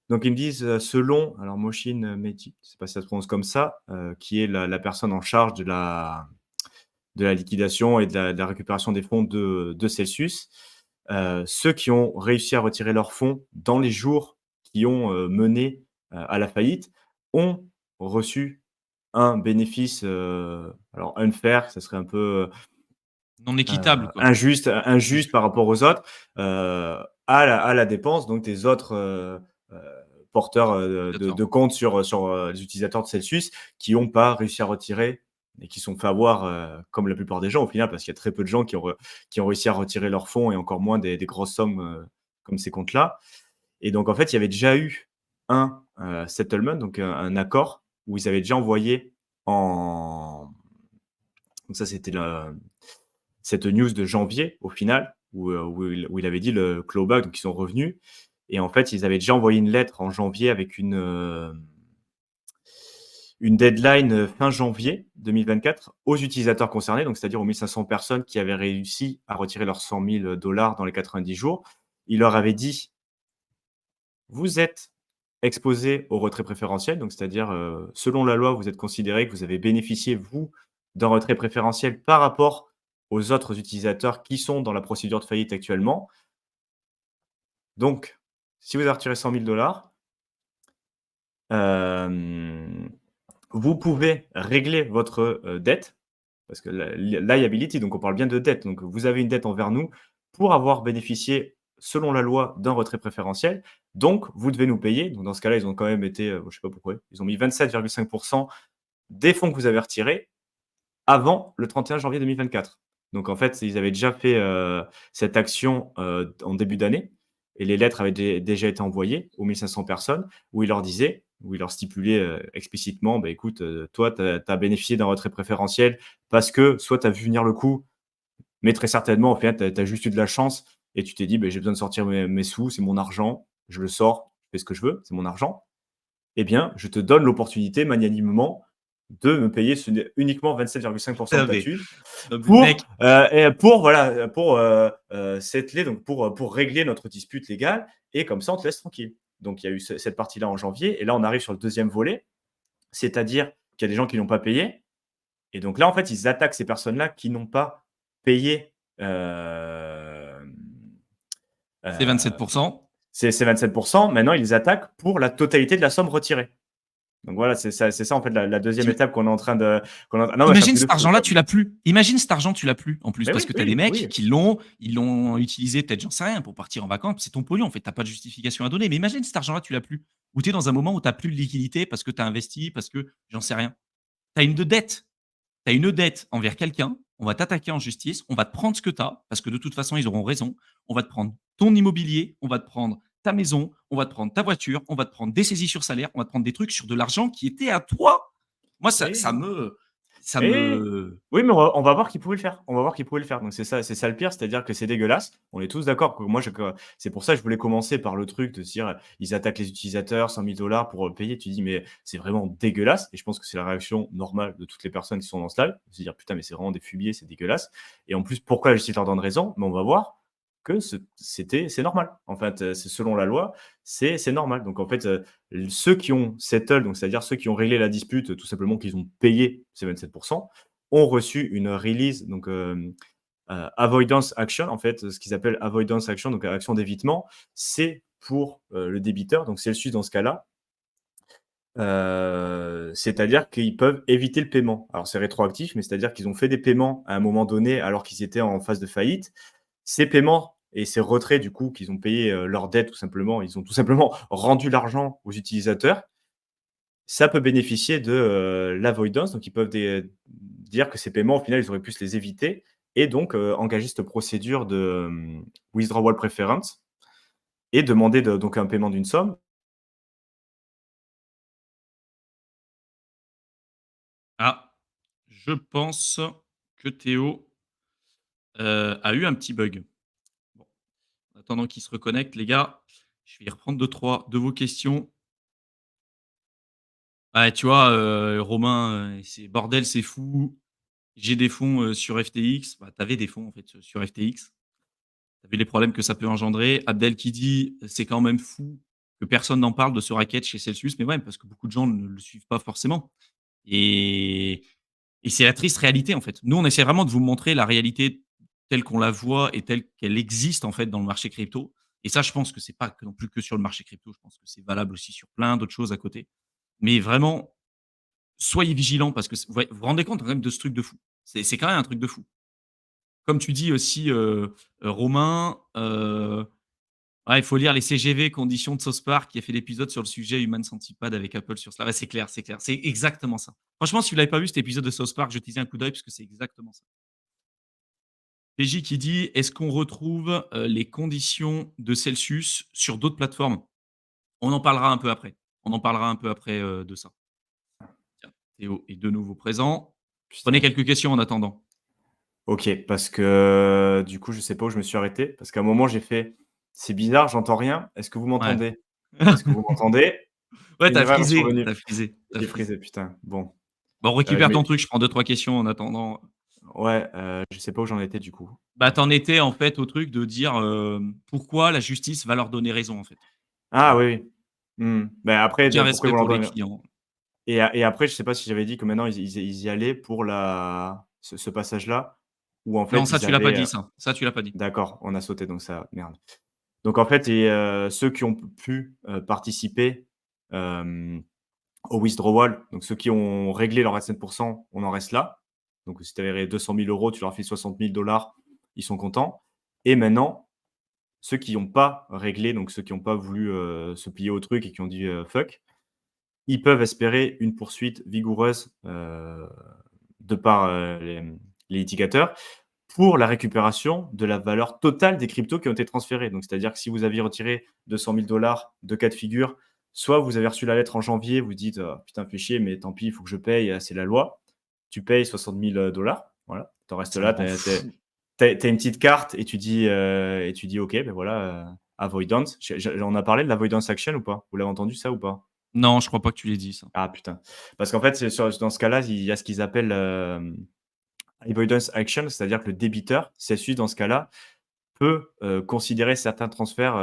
Donc ils me disent, selon alors Moshin Mehdi, je sais pas si ça se prononce comme ça, qui est la personne en charge de la liquidation et de la récupération des fonds de Celsius. Ceux qui ont réussi à retirer leurs fonds dans les jours qui ont, mené, à la faillite ont reçu un bénéfice, alors unfair, ça serait un peu, Non équitable, quoi. injuste Injuste. par rapport aux autres, à la dépense donc des autres, heu, porteurs, de D'accord. comptes sur les utilisateurs de Celsius qui n'ont pas réussi à retirer et qui se sont fait avoir, comme la plupart des gens au final, parce qu'il y a très peu de gens qui ont réussi à retirer leurs fonds et encore moins des grosses sommes, comme ces comptes-là et donc en fait, il y avait déjà eu un, settlement donc un accord où ils avaient déjà envoyé en donc ça c'était cette news de janvier au final, où il avait dit le clawback, donc ils sont revenus et en fait, ils avaient déjà envoyé une lettre en janvier avec une deadline, fin janvier 2024 aux utilisateurs concernés, donc c'est-à-dire aux 1 500 personnes qui avaient réussi à retirer leurs 100 000 dans les 90 jours. Il leur avait dit: «Vous êtes exposés au retrait préférentiel», donc c'est-à-dire, selon la loi, vous êtes considérés que vous avez bénéficié, vous, d'un retrait préférentiel par rapport aux autres utilisateurs qui sont dans la procédure de faillite actuellement. Donc, si vous avez retiré 100 000 hem, vous pouvez régler votre, dette, parce que la liability, donc on parle bien de dette, donc vous avez une dette envers nous pour avoir bénéficié, selon la loi, d'un retrait préférentiel, donc vous devez nous payer. Donc dans ce cas-là, ils ont quand même été, je sais pas pourquoi, ils ont mis 27,5 des fonds que vous avez retirés avant le 31 janvier 2024. Donc en fait, ils avaient déjà fait, cette action, en début d'année et les lettres avaient déjà été envoyées aux 1 500 personnes où ils leur stipulaient, explicitement: «Bah, écoute, toi, tu as bénéficié d'un retrait préférentiel parce que soit tu as vu venir le coup, mais très certainement, au final, tu as juste eu de la chance et tu t'es dit: "Beh, j'ai besoin de sortir mes sous, c'est mon argent, je le sors, je fais ce que je veux, c'est mon argent"». Eh bien, je te donne l'opportunité magnanimement de me payer uniquement 27,5 de Ah ta mais thune non mais mec, pour voilà, pour, settler donc pour régler notre dispute légale et comme ça on te laisse tranquille. Donc il y a eu cette partie-là en janvier et là on arrive sur le deuxième volet, c'est-à-dire qu'il y a des gens qui n'ont pas payé et donc là en fait ils attaquent ces personnes-là qui n'ont pas payé, c'est 27. ces 27. Maintenant ils les attaquent pour la totalité de la somme retirée. Donc voilà, c'est ça en fait la deuxième Tu étape qu'on est en train de. Non, mais c'est un imagines truc de cet fou, argent-là, quoi. tu l'as plus. Imagine cet argent, tu l'as plus en plus Mais parce oui, que tu as des oui, mecs oui. ils l'ont utilisé peut-être, j'en sais rien, pour partir en vacances. C'est ton pognon, en fait, tu as pas de justification à donner. Mais imagine cet argent-là, tu l'as plus. Ou tu es dans un moment où tu as plus de liquidité parce que tu as investi, parce que j'en sais rien. Tu as une dette. Tu as une dette envers quelqu'un, on va t'attaquer en justice, on va te prendre ce que tu as, parce que de toute façon, ils auront raison. On va te prendre ton immobilier, on va te prendre ta maison, on va te prendre ta voiture, on va te prendre des saisies sur salaire, on va te prendre des trucs sur de l'argent qui était à toi. Moi, Oui, ça et me. oui, mais on va voir qui pouvait le faire. On va voir qui pouvait le faire. Donc c'est ça le pire, c'est-à-dire que c'est dégueulasse. On est tous d'accord que moi, c'est pour ça que je voulais commencer par le truc de se dire, ils attaquent les utilisateurs, 100 000 $ pour payer. Tu dis, mais c'est vraiment dégueulasse. Et je pense que c'est la réaction normale de toutes les personnes qui sont dans ce live. Se dire, putain, mais c'est vraiment des fumiers, c'est dégueulasse. Et en plus, pourquoi la justice leur donne raison? Mais on va voir que c'est normal. En fait, c'est selon la loi, c'est normal. Donc en fait, ceux qui ont settle, donc c'est-à-dire ceux qui ont réglé la dispute, tout simplement qu'ils ont payé ces 27%, ont reçu une release, donc avoidance action, en fait, ce qu'ils appellent avoidance action, donc action d'évitement, c'est pour le débiteur, donc Celsius dans ce cas-là, c'est-à-dire qu'ils peuvent éviter le paiement. Alors c'est rétroactif, mais c'est-à-dire qu'ils ont fait des paiements à un moment donné alors qu'ils étaient en phase de faillite. Ces paiements et ces retraits, du coup, qu'ils ont payé leur dette tout simplement, ils ont tout simplement rendu l'argent aux utilisateurs. Ça peut bénéficier de l'avoidance, donc ils peuvent dire que ces paiements, au final, ils auraient pu se les éviter et donc engager cette procédure de withdrawal preference et demander donc un paiement d'une somme. Ah, je pense que Théo a eu un petit bug. Bon, en attendant qu'il se reconnecte, les gars, je vais y reprendre deux, trois de vos questions. Ah, tu vois, Romain, c'est bordel, c'est fou. J'ai des fonds sur FTX. Bah, tu avais des fonds en fait sur FTX. Tu as vu les problèmes que ça peut engendrer. Abdel qui dit c'est quand même fou que personne n'en parle de ce racket chez Celsius. Mais ouais, parce que beaucoup de gens ne le suivent pas forcément. Et, et c'est la triste réalité en fait. Nous, on essaie vraiment de vous montrer la réalité telle qu'on la voit et telle qu'elle existe en fait dans le marché crypto. Et ça, je pense que c'est pas non plus que sur le marché crypto. Je pense que c'est valable aussi sur plein d'autres choses à côté. Mais vraiment, soyez vigilants parce que vous vous rendez compte quand même de ce truc de fou. C'est quand même un truc de fou. Comme tu dis aussi, Romain, ouais, il faut lire les CGV conditions de South Park qui a fait l'épisode sur le sujet Human Centipede avec Apple sur cela. Ouais, c'est clair, c'est clair. C'est exactement ça. Franchement, si vous l'avez pas vu cet épisode de South Park, jetez un coup d'œil parce que c'est exactement ça. PJ qui dit est-ce qu'on retrouve les conditions de Celsius sur d'autres plateformes? On en parlera un peu après. On en parlera un peu après de ça. Tiens, Théo est de nouveau présent. Prenez Putain. quelques questions en attendant. Ok, parce que du coup, je sais pas où je me suis arrêté, parce qu'à un moment, j'ai fait, c'est bizarre, j'entends rien. Est-ce que vous Ouais. m'entendez? Est-ce que vous m'entendez? Ouais, Une t'as erreur est frisé, survenue. t'as frisé, t'as J'ai frisé. frisé, putain. Bon, Bon, je récupère ton mets, truc, je prends deux trois questions en attendant. ouais, je sais pas où j'en étais du coup. Bah, t'en étais en fait au truc de dire, pourquoi la justice va leur donner raison, en fait. Tu Ah vois? oui, oui. Mais après, Aucun pourquoi ils respect vont leur pour les donner? clients. Et après, je sais pas si j'avais dit que maintenant ils y allaient pour ce passage-là, où en Non, fait ça ils tu l'as pas avaient. dit ça. Ça tu l'as pas dit. D'accord, on a sauté donc ça, merde. Donc en fait, ceux qui ont pu participer au withdrawal, donc ceux qui ont réglé leur 27%, on en reste là. Donc si tu avais 200 000 euros, tu leur files 60 000 $, ils sont contents. Et maintenant, ceux qui n'ont pas réglé, donc ceux qui n'ont pas voulu se plier au truc et qui ont dit fuck, ils peuvent espérer une poursuite vigoureuse de par les litigateurs pour la récupération de la valeur totale des cryptos qui ont été transférés. Donc, c'est-à-dire que si vous aviez retiré 200 000 $ de cas de figure, soit vous avez reçu la lettre en janvier, vous dites putain, fais chier, mais tant pis, il faut que je paye, c'est la loi. Tu payes 60 000 $, voilà, tu en restes Ça me là, rend fou. tu as une petite carte et tu dis ok, ben voilà, avoidance. On a parlé de l'avoidance action ou pas? Vous l'avez entendu ça ou pas? Non, je crois pas que tu l'aies dit ça. Ah putain. Parce qu'en fait, dans ce cas-là, il y a ce qu'ils appellent avoidance action, c'est-à-dire que le débiteur, Celsius dans ce cas-là, peut considérer certains transferts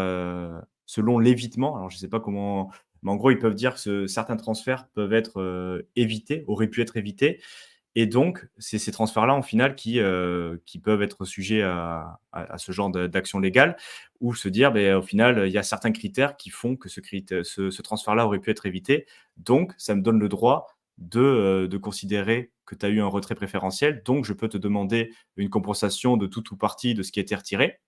selon l'évitement. Alors, je ne sais pas comment, mais en gros, ils peuvent dire que certains transferts peuvent être évités, auraient pu être évités. Et donc, c'est ces transferts-là, en final, qui peuvent être sujets à ce genre d'action légale, ou se dire, beh, au final, il y a certains critères qui font que ce transfert-là aurait pu être évité. Donc, ça me donne le droit de considérer que tu as eu un retrait préférentiel. Donc, je peux te demander une compensation de tout ou partie de ce qui a été retiré.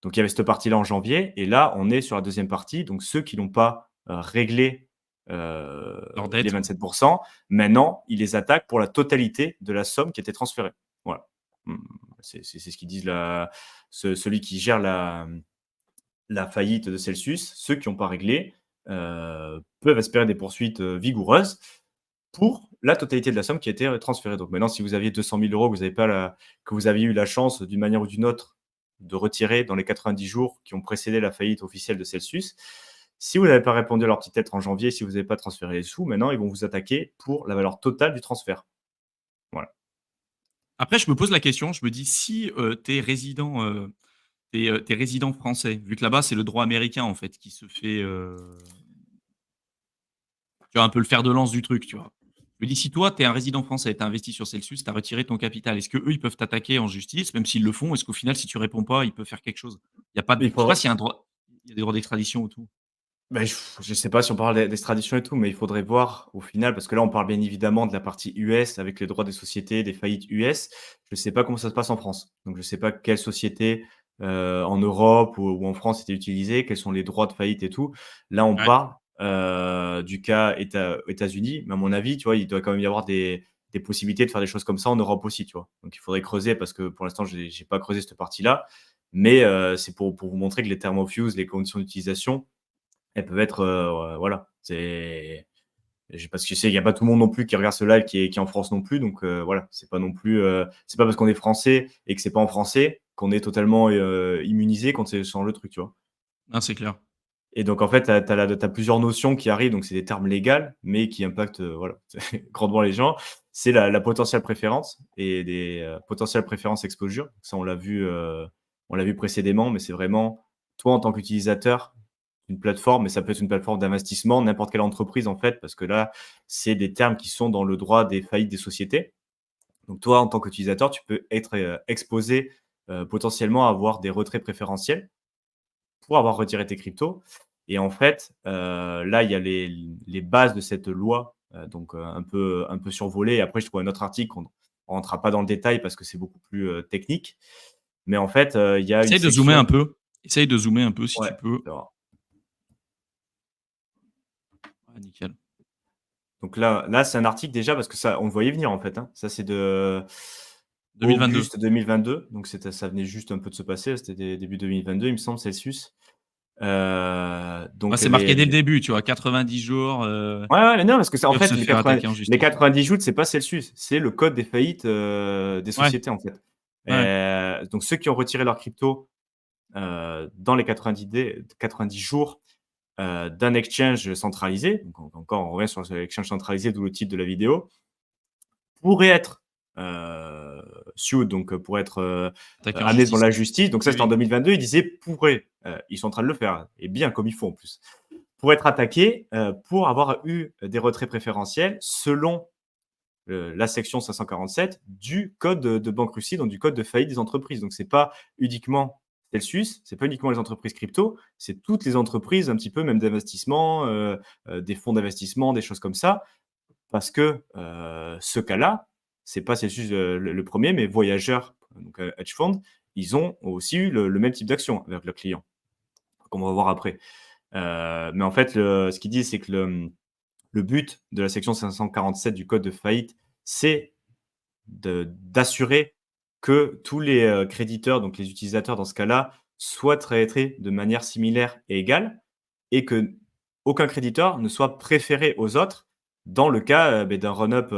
Donc, il y avait cette partie-là en janvier, et là, on est sur la deuxième partie. Donc, ceux qui n'ont pas réglé Leur les dette, ouais. 27 maintenant, ils les attaquent pour la totalité de la somme qui a été transférée. Voilà. Mmh, c'est ce qu'ils disent celui qui gère la faillite de Celsius. Ceux qui n'ont pas réglé peuvent espérer des poursuites vigoureuses pour la totalité de la somme qui a été transférée. Donc maintenant, si vous aviez 200 000 euros, que vous aviez eu la chance, d'une manière ou d'une autre, de retirer dans les 90 jours qui ont précédé la faillite officielle de Celsius, si vous n'avez pas répondu à leur petite lettre en janvier, si vous n'avez pas transféré les sous, maintenant, ils vont vous attaquer pour la valeur totale du transfert. Voilà. Après, je me pose la question, je me dis si tu es résident, t'es résident français, vu que là-bas, c'est le droit américain, en fait, qui se fait, tu vois, un peu le fer de lance du truc, tu vois. Je me dis, si toi, tu es un résident français, tu as investi sur Celsius, tu as retiré ton capital, est-ce qu'eux, ils peuvent t'attaquer en justice, même s'ils le font? Est-ce qu'au final, si tu réponds pas, ils peuvent faire quelque chose? Il y a pas de, Mais il je sais pas faudrait, s'il y a un droit, il y a des droits d'extradition ou tout. ben, je sais pas si on parle d'extradition et tout, mais il faudrait voir au final, parce que là, on parle bien évidemment de la partie US avec les droits des sociétés, des faillites US. Je sais pas comment ça se passe en France. Donc, je sais pas quelle société en Europe ou en France était utilisée, quels sont les droits de faillite et tout. Là, on Ouais. parle du cas États-Unis, mais à mon avis, tu vois, il doit quand même y avoir des possibilités de faire des choses comme ça en Europe aussi, tu vois. Donc, il faudrait creuser parce que pour l'instant, j'ai pas creusé cette partie-là. Mais c'est pour vous montrer que les termes of use, les conditions d'utilisation, elles peuvent être, voilà, parce que tu sais, il y a pas tout le monde non plus qui regarde ce live qui est en France non plus, donc voilà, c'est pas non plus, c'est pas parce qu'on est français et que c'est pas en français qu'on est totalement immunisé contre ce genre de truc, tu vois? Non, c'est clair. Et donc en fait, tu as plusieurs notions qui arrivent, donc c'est des termes légaux, mais qui impactent, voilà, grandement les gens. C'est la potentielle préférence et des potentielles préférences exposure. Ça, on l'a vu précédemment, mais c'est vraiment toi en tant qu'utilisateur d'une plateforme, mais ça peut être une plateforme d'investissement, n'importe quelle entreprise en fait, parce que là, c'est des termes qui sont dans le droit des faillites des sociétés. Donc toi, en tant qu'utilisateur, tu peux être exposé potentiellement à avoir des retraits préférentiels pour avoir retiré tes cryptos. Et en fait, là, il y a les bases de cette loi, donc un peu survolées. Et après, je trouve un autre article, on ne rentrera pas dans le détail parce que c'est beaucoup plus technique. Mais en fait, il y a une Essaye de zoomer un section. peu. Essaye de zoomer un peu si Ouais, tu peux. alors, Ouais, nickel. donc là c'est un article déjà parce que ça, on le voyait venir en fait, hein. Ça, c'est de 2022. auguste 2022. Donc ça venait juste un peu de se passer. C'était début 2022, il me semble, Celsius. Moi, Donc c'est marqué dès le début, tu vois, 90 jours, Ouais, ouais, mais non, parce que ça, ils en peuvent fait, se faire attaquer en les justice. 90 joutes, c'est pas Celsius, c'est le code des faillites des Ouais, sociétés, en fait. ouais. Donc ceux qui ont retiré leur crypto dans les 90 jours d'un exchange centralisé, donc encore on revient sur l'exchange centralisé, d'où le titre de la vidéo, pourraient être sued, donc pourraient être Attaquer en amenés devant justice. la justice. Donc ça, Oui, c'était en oui. 2022, ils disaient pourraient. Ils sont en train de le faire, et bien comme il faut en plus. Pour être attaqués, pour avoir eu des retraits préférentiels selon la section 547 du code de bankruptcy, donc du code de faillite des entreprises. Donc c'est pas uniquement Celsius, c'est pas uniquement les entreprises crypto, c'est toutes les entreprises un petit peu même d'investissement, des fonds d'investissement, des choses comme ça. Parce que ce cas-là, c'est pas Celsius le 1er, mais Voyageur, donc hedge fund, ils ont aussi eu le même type d'action avec leurs clients, qu'on va voir après. Mais en fait, ce qu'ils disent, c'est que le but de la section 547 du code de faillite, c'est d'assurer que tous les créditeurs, donc les utilisateurs dans ce cas-là, soient traités de manière similaire et égale, et que aucun créditeur ne soit préféré aux autres dans le cas d'un run-up.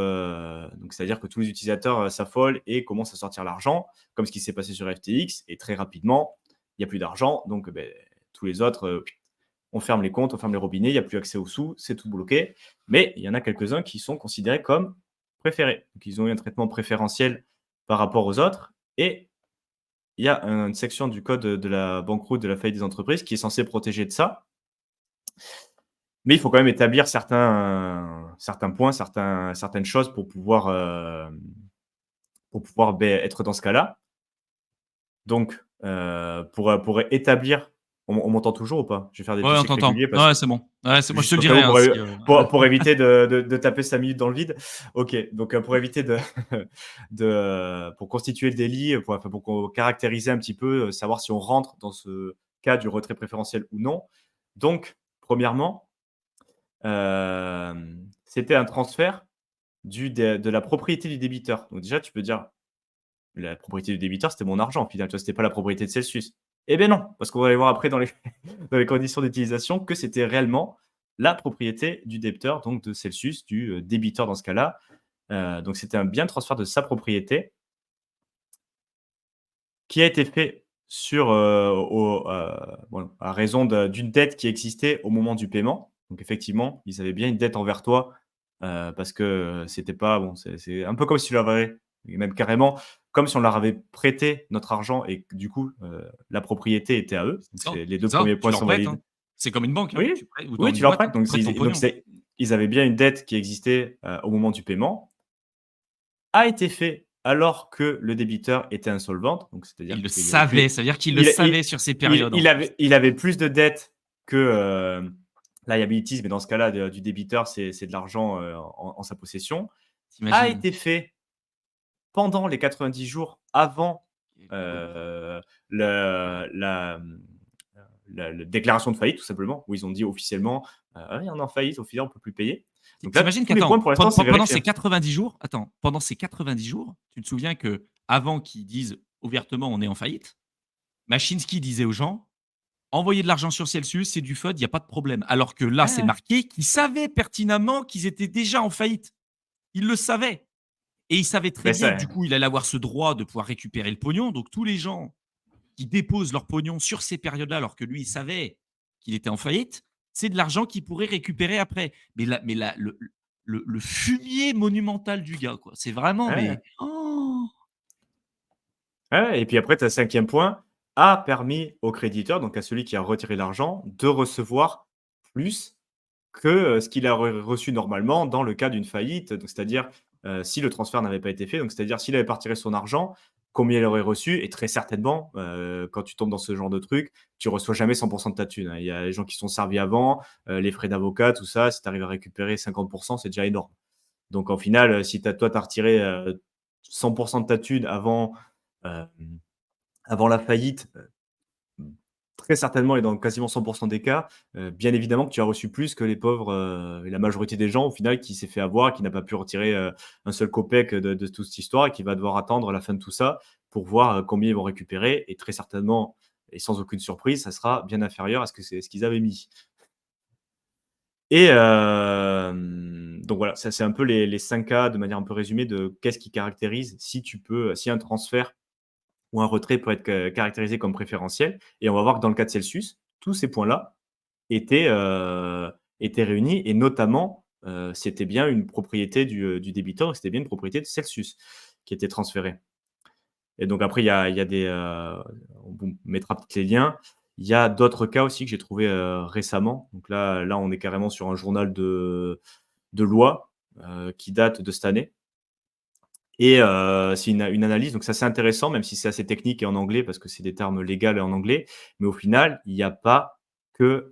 Donc c'est-à-dire que tous les utilisateurs s'affolent et commencent à sortir l'argent, comme ce qui s'est passé sur FTX, et très rapidement, il n'y a plus d'argent, donc tous les autres, on ferme les comptes, on ferme les robinets, il n'y a plus accès aux sous, c'est tout bloqué. Mais il y en a quelques-uns qui sont considérés comme préférés. Donc, ils ont eu un traitement préférentiel par rapport aux autres. Et il y a une section du code de la banqueroute, de la faillite des entreprises qui est censée protéger de ça. Mais il faut quand même établir certains points, certaines choses pour pouvoir être dans ce cas-là. Donc, pour établir, on m'entend toujours ou pas? Je vais faire des Ouais, petits on checks t'entend. réguliers parce Ouais, que c'est bon. Ouais, c'est moi, je te juste le au cas dirai, où hein, si, pour éviter de taper 5 minutes dans le vide. OK, donc pour éviter pour constituer le délit, pour qu'on caractériser un petit peu, savoir si on rentre dans ce cas du retrait préférentiel ou non. Donc premièrement, c'était un transfert de la propriété du débiteur. Donc déjà, tu peux dire: «La propriété du débiteur, c'était mon argent au final, tu vois? C'était pas la propriété de Celsius». Eh beh non, parce qu'on va aller voir après dans les dans les conditions d'utilisation que c'était réellement la propriété du débiteur, donc de Celsius, débiteur dans ce cas-là. Donc c'était un bien transfert de sa propriété qui a été fait à raison d'une dette qui existait au moment du paiement. Donc effectivement, ils avaient bien une dette envers toi, parce que c'était pas bon, c'est un peu comme si tu l'avais et même carrément comme si on leur avait prêté notre argent et que du coup, la propriété était à eux. Donc c'est les C'est 2 ça, premiers tu points leur sont prêtes, valides. hein. C'est comme une banque, hein. Oui, Tu prêtes ou dans oui, tu une leur boîte, hein, prêtes. tu prêtes ton pognon. Ils avaient bien une dette qui existait, au moment du paiement, a été fait alors que le débiteur était insolvant, donc c'est-à-dire Il le qu'il avait savait, plus ça veut dire qu'il le il savait sur ces il périodes, en il plus. avait plus de dettes que, liabilities, mais dans ce cas-là, du débiteur, c'est de l'argent, en sa possession, a Tu été fait pendant les 90 jours avant, Quel connard. heu, le la, la déclaration de faillite tout simplement, où ils ont dit officiellement: «Ah oui, on est en faillite, au final, on peut plus payer». Donc là, Tu tous les points qu'attends, pour l'instant, c'est pendant ces vérifié. 90 jours pendant ces 90 jours, tu te souviens qu'avant qu'ils disent ouvertement: «On est en faillite», Mashinsky disait aux gens: «Envoyez de l'argent sur Celsius, c'est du FUD, il y a pas de problème». Alors que là, Ouais, c'est ouais. marqué qu'ils savaient pertinemment qu'ils étaient déjà en faillite. Ils le savaient et ils savaient très Mais bien ça que du coup, il allait avoir ce droit de pouvoir récupérer le pognon. Donc tous les gens qui déposent leur pognon sur ces périodes-là, alors que lui, il savait qu'il était en faillite, c'est de l'argent qu'il pourrait récupérer après. Mais le fumier monumental du gars, quoi. C'est vraiment, ouais. mais oh. Ouais et puis après, tu as 5e point, a permis au créditeur, donc à celui qui a retiré l'argent, de recevoir plus que, ce qu'il aurait reçu normalement dans le cas d'une faillite. Donc c'est-à-dire, si le transfert n'avait pas été fait, donc c'est-à-dire s'il avait pas retiré son argent, combien il aurait reçu et très certainement, quand tu tombes dans ce genre de truc, tu reçois jamais 100 de ta thune, hein. Il y a les gens qui se sont servis avant, les frais d'avocat, tout ça. Si tu arrives à récupérer 50, c'est déjà énorme. Donc en final, si tu as retiré, 100 de ta thune hem avant la faillite, très certainement et dans quasiment 100 des cas, bien évidemment que tu as reçu plus que les pauvres, et la majorité des gens au final qui s'est fait avoir, qui n'a pas pu retirer, un seul copec de toute cette histoire et qui va devoir attendre la fin de tout ça pour voir, combien ils vont récupérer et très certainement et sans aucune surprise, ça sera bien inférieur à ce qu'ils avaient mis. Et donc voilà, ça c'est un peu les 5 cas de manière un peu résumée de qu'est-ce qui caractérise si un transfert ou un retrait peut être caractérisé comme préférentiel. Et on va voir que dans le cas de Celsius, tous ces points-là étaient réunis et notamment, c'était bien une propriété du débiteur, c'était bien une propriété de Celsius qui était transférée. Et donc après, il y a des, on mettra peut-être les liens. Il y a d'autres cas aussi que j'ai trouvé récemment. Donc là, on est carrément sur un journal de loi qui date de cette année. Et c'est une analyse, donc c'est assez intéressant, même si c'est assez technique et en anglais, parce que c'est des termes légaux et en anglais. Mais au final, il n'y a pas que,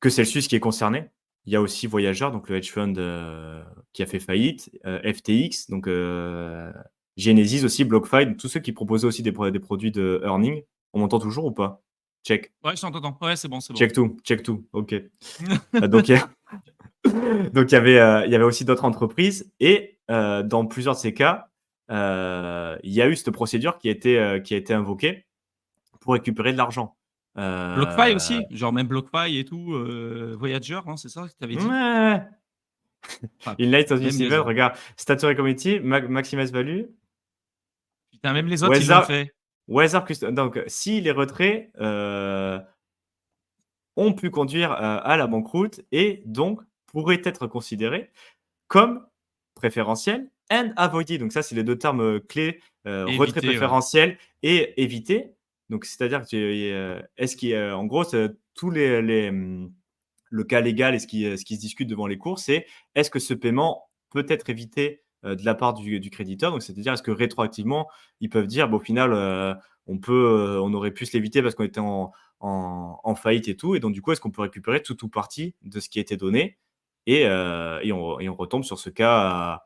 que Celsius qui est concerné. Il y a aussi Voyager, donc le hedge fund, qui a fait faillite, FTX, donc Genesis aussi, BlockFi, donc tous ceux qui proposaient aussi des produits de earning. On m'entend toujours ou pas? Check. Ouais, je t'entends. Ouais, c'est bon, c'est bon. Check tout, OK. Donc il y avait aussi d'autres entreprises et dans plusieurs de ces cas, il y a eu cette procédure qui a été invoquée pour récupérer de l'argent. BlockFi Heu, aussi, genre même BlockFi et tout, Voyager, non, c'est ça que tu avais dit? ouais, Enfin, Inlight même Invisible, les autres. regarde, Statutory Committee, Maximize Value, Putain, même les autres, ils l'ont Weather fait. Weather Custom donc si les retraits, ont pu conduire, à la banqueroute et donc pourraient être considérés comme préférentiel and avoided. Donc ça, c'est les 2 termes, clés, retrait Éviter, ouais. préférentiel et éviter. Donc, c'est-à-dire que est-ce qu'il y a, en gros, tous le cas légal et ce qui se discute devant les cours, c'est est-ce que ce paiement peut être évité de la part du créditeur? Donc, c'est-à-dire, est-ce que rétroactivement, ils peuvent dire, bon, au final, on aurait pu se l'éviter parce qu'on était en faillite et tout. Et donc, du coup, est-ce qu'on peut récupérer tout ou partie de ce qui a été donné? Et on retombe sur ce cas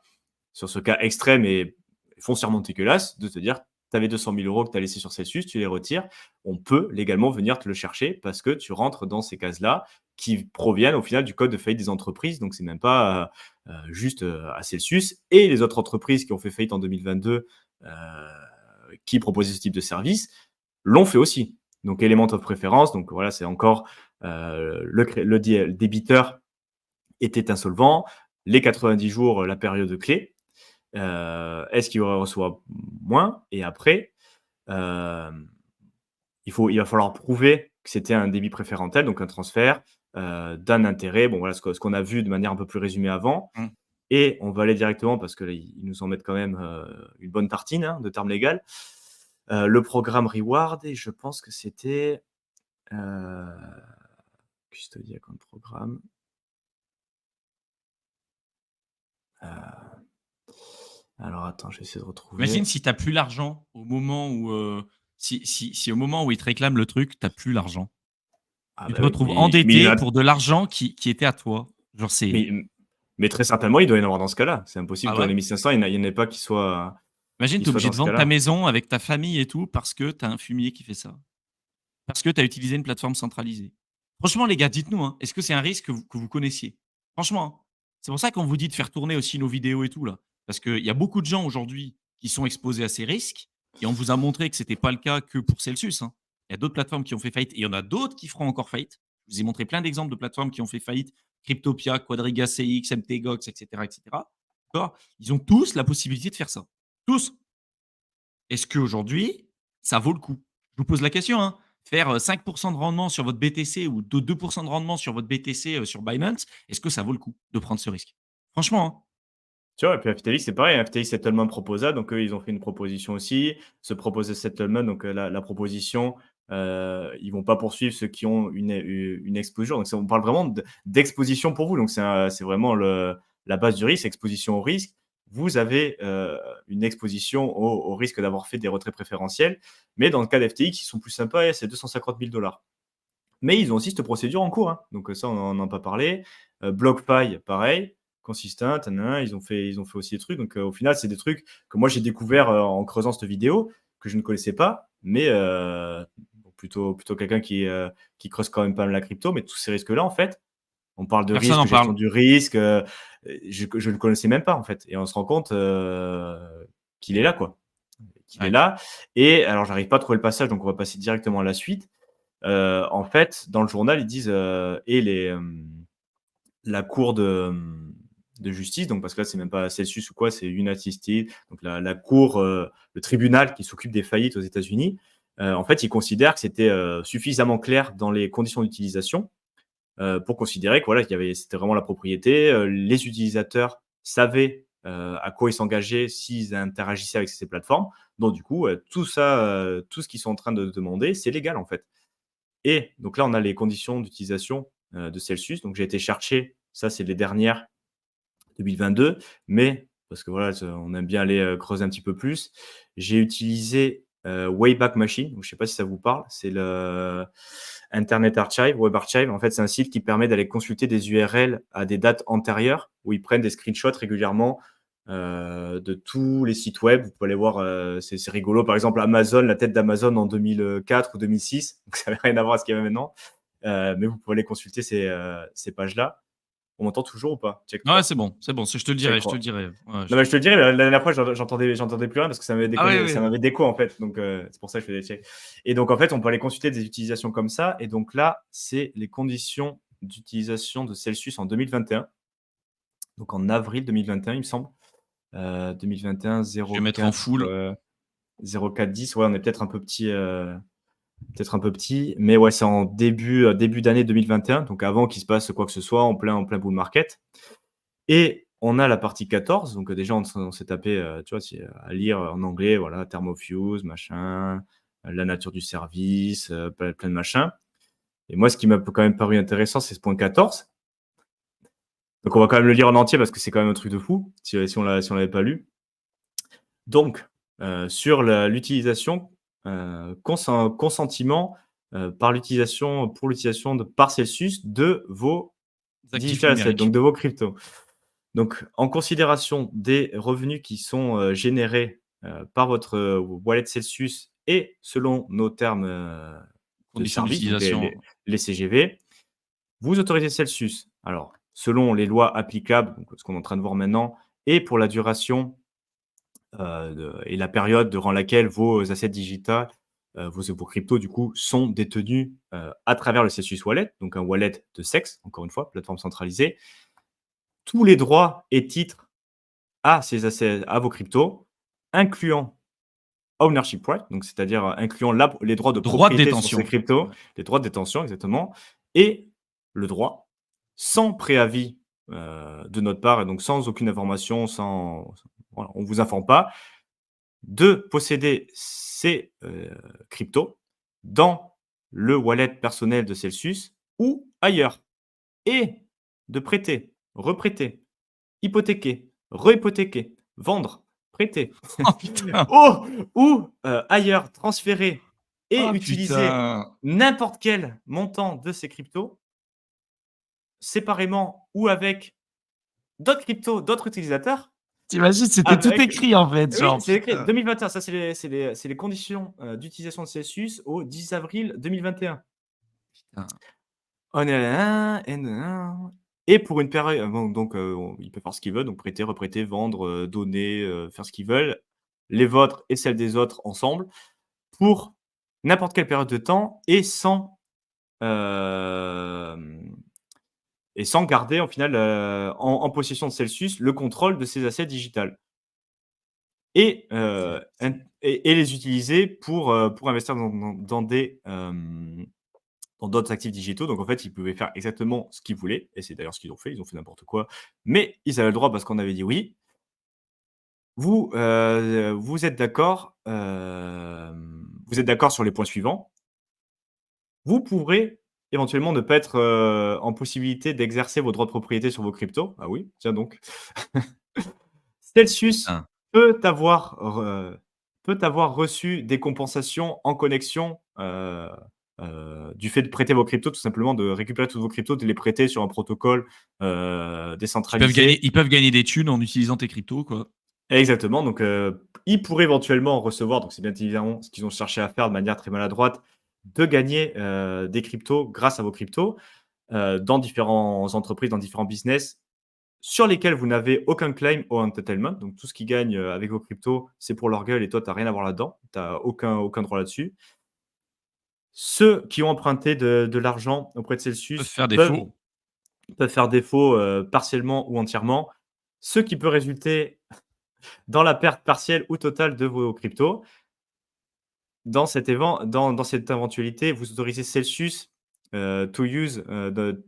extrême et foncièrement dégueulasse de te dire, tu avais 200 000 euros que tu as laissés sur Celsius, tu les retires. On peut légalement venir te le chercher parce que tu rentres dans ces cases-là qui proviennent au final du code de faillite des entreprises. Donc, c'est même pas juste à Celsius. Et les autres entreprises qui ont fait faillite en 2022, qui proposaient ce type de service, l'ont fait aussi. Donc, Element of Preference, donc voilà, c'est encore le débiteur était insolvent, les 90 jours, la période clé. Est-ce qu'il reçoit moins? Et après, il va falloir prouver que c'était un débit préférentiel, donc un transfert d'un intérêt. Bon, voilà ce qu'on a vu de manière un peu plus résumée avant. Mmh. Et on va aller directement, parce que là, ils nous en mettent quand même une bonne tartine de termes légaux. Le programme Reward, et je pense que c'était. Qu'est-ce que je te dis comme programme? Alors attends, je vais essayer de Imagine retrouver. si tu as plus l'argent au moment où, si au moment où ils te réclament le truc, tu as plus l'argent. Ah Tu bah te oui, retrouves mais endetté pour de l'argent qui était à toi. Genre c'est mais, mais très certainement, il doit y en avoir dans ce cas-là. C'est impossible ah que dans ouais? les 1500, il n'y en ait pas Imagine, qui tu es soient obligé dans de ce vendre ta cas-là. maison avec ta famille et tout parce que tu as un fumier qui fait ça. Parce que tu as utilisé une plateforme centralisée. Franchement les gars, dites-nous, hein, est-ce que c'est un risque que vous connaissiez? Franchement, hein. C'est pour ça qu'on vous dit de faire tourner aussi nos vidéos et tout là. Parce qu'il y a beaucoup de gens aujourd'hui qui sont exposés à ces risques et on vous a montré que c'était pas le cas que pour Celsius, hein. Il y a d'autres plateformes qui ont fait faillite et il y en a d'autres qui feront encore faillite. Je vous ai montré plein d'exemples de plateformes qui ont fait faillite, Cryptopia, Quadriga CX, MTGOX, et cetera, et cetera. D'accord? Ils ont tous la possibilité de faire ça. Tous. Est-ce qu'aujourd'hui, ça vaut le coup? Je vous pose la question, hein. Faire, 5 de rendement sur votre BTC ou de 2 de rendement sur votre BTC, sur Binance, est-ce que ça vaut le coup de prendre ce risque? Franchement, hein. Tu vois? Et puis FTX, c'est pareil, hein, FTX Settlement Proposal, donc eux, ils ont fait une proposition aussi. Se proposer settlement, donc la proposition, ils vont pas poursuivre ceux qui ont une exposure. Donc on parle vraiment d'exposition pour vous. Donc c'est vraiment la base du risque, exposition au risque. Vous avez une exposition au risque d'avoir fait des retraits préférentiels. Mais dans le cas d'FTX, ils sont plus sympas, c'est 250 000 $. Mais ils ont aussi cette procédure en cours, hein. Donc ça, on n'en a pas parlé. BlockFi, pareil. Consistent, nanana, ils ont fait aussi des trucs. Donc au final, c'est des trucs que moi j'ai découvert en creusant cette vidéo, que je ne connaissais pas, mais plutôt quelqu'un qui creuse quand même pas mal la crypto. Mais tous ces risques-là, en fait, on parle de Personne risque, n'en gestion parle. du risque, je ne le connaissais même pas, en fait. Et on se rend compte qu'il est là, quoi. Qu'il est Ouais. là. Et alors, j'arrive pas à trouver le passage, donc on va passer directement à la suite. En fait, dans le journal, ils disent la cour de justice, donc parce que là, c'est même pas Celsius ou quoi, c'est United States, donc la cour, le tribunal qui s'occupe des faillites aux États-Unis. En fait, ils considèrent que c'était suffisamment clair dans les conditions d'utilisation pour considérer que voilà, c'était vraiment la propriété. Les utilisateurs savaient à quoi ils s'engageaient s'ils interagissaient avec ces plateformes. Donc, du coup, tout ça, tout ce qu'ils sont en train de demander, c'est légal en fait. Et donc là, on a les conditions d'utilisation de Celsius. Donc j'ai été chercher, ça c'est les dernières 2022, mais parce que voilà, on aime bien aller creuser un petit peu plus. J'ai utilisé Wayback Machine, donc, je ne sais pas si ça vous parle, c'est le Internet Archive, Web Archive. En fait, c'est un site qui permet d'aller consulter des URL à des dates antérieures, où ils prennent des screenshots régulièrement de tous les sites web. Vous pouvez aller voir, c'est rigolo. Par exemple, Amazon, la tête d'Amazon en 2004 ou 2006. Donc, ça n'avait rien à voir avec ce qu'il y a maintenant. Mais vous pouvez aller consulter ces pages-là. On m'entend toujours ou pas? Check Ouais, 3. c'est bon, c'est bon. Je te le Check dirai, je te le 3. dirai. Ouais, Non, mais je te le dirai, la dernière fois, j'entendais plus rien parce que ça m'avait ah oui, déconné, ça oui. m'avait déco en fait. Donc, c'est pour ça que je fais des checks. Et donc, en fait, on peut aller consulter des utilisations comme ça. Et donc là, c'est les conditions d'utilisation de Celsius en 2021. Donc, en avril 2021, il me semble. 2021 Je vais mettre en 04 full. 04-10. Ouais, on est peut-être un peu petit, mais ouais, c'est en début d'année 2021, donc avant qu'il se passe quoi que ce soit, en plein bull market. Et on a la partie 14, donc déjà on s'est tapé, tu vois, à lire en anglais, voilà, Thermofuse, machin, la nature du service, plein de machins. Et moi, ce qui m'a quand même paru intéressant, c'est ce point 14. Donc, on va quand même le lire en entier parce que c'est quand même un truc de fou, si on l'avait pas lu. Donc, sur l'utilisation, consentiment pour l'utilisation par Celsius de vos Actifs digital assets, donc numériques. de vos cryptos. Donc, en considération des revenus qui sont générés par votre wallet Celsius et selon nos termes de Conditions service, donc d'utilisation. les CGV, vous autorisez Celsius. Alors, selon les lois applicables, donc ce qu'on est en train de voir maintenant, et pour la duration et la période durant laquelle vos assets digitaux, vos cryptos, du coup, sont détenus à travers le Celsius Wallet, donc un wallet de SEX, encore une fois, plateforme centralisée. Tous les droits et titres à ces assets, à vos cryptos, incluant ownership right, donc c'est-à-dire incluant les droits de Droit de propriété sur ces détention. cryptos, Ouais. les droits de détention exactement, et le droit, sans préavis de notre part, et donc sans aucune information, voilà, on ne vous informe pas, de posséder ces cryptos dans le wallet personnel de Celsius ou ailleurs, et de prêter, reprêter, hypothéquer, rehypothéquer, vendre, prêter, Oh putain! ou ailleurs, transférer et Oh utiliser putain! n'importe quel montant de ces cryptos, séparément ou avec d'autres cryptos, d'autres utilisateurs, Tu imagines, c'était tout avec écrit en fait, oui, genre c'est écrit putain. 2021, ça c'est les conditions d'utilisation de Celsius au 10 avril 2021. Putain. Oh nanana et nanana et pour une période bon donc ils peuvent faire ce qu'ils veulent, donc prêter, reprêter, vendre, donner, faire ce qu'ils veulent, les vôtres et celles des autres ensemble, pour n'importe quelle période de temps hem et sans garder au final, en possession de Celsius le contrôle de ces assets digitales. Et et les utiliser pour investir dans d'autres actifs digitaux. Donc en fait, ils pouvaient faire exactement ce qu'ils voulaient et c'est d'ailleurs ce qu'ils ont fait, ils ont fait n'importe quoi, mais ils avaient le droit parce qu'on avait dit oui. Vous êtes d'accord, vous êtes d'accord sur les points suivants. Vous pourrez éventuellement ne pas être, en possibilité d'exercer vos droits de propriété sur vos cryptos. Ah oui, tiens donc. Celsius Putain. peut avoir reçu des compensations en connexion, du fait de prêter vos cryptos, tout simplement de récupérer tous vos cryptos, de les prêter sur un protocole, décentralisé. Ils peuvent gagner des thunes en utilisant tes cryptos, quoi. Exactement, donc ils pourraient éventuellement recevoir, donc c'est bien évidemment ce qu'ils ont cherché à faire de manière très maladroite, de gagner, des cryptos grâce à vos cryptos, dans différentes entreprises, dans différents business sur lesquels vous n'avez aucun claim au entitlement. Donc tout ce qu'ils gagnent, avec vos cryptos, c'est pour leur gueule et toi, tu as rien à voir là-dedans. Tu as aucun droit là-dessus. Ceux qui ont emprunté de l'argent auprès de Peuvent Celsius faire peuvent défaut. peuvent faire défaut, partiellement ou entièrement, ce qui peut résulter dans la perte partielle ou totale de vos cryptos. Dans cette éventualité, vous autorisez Celsius, to use,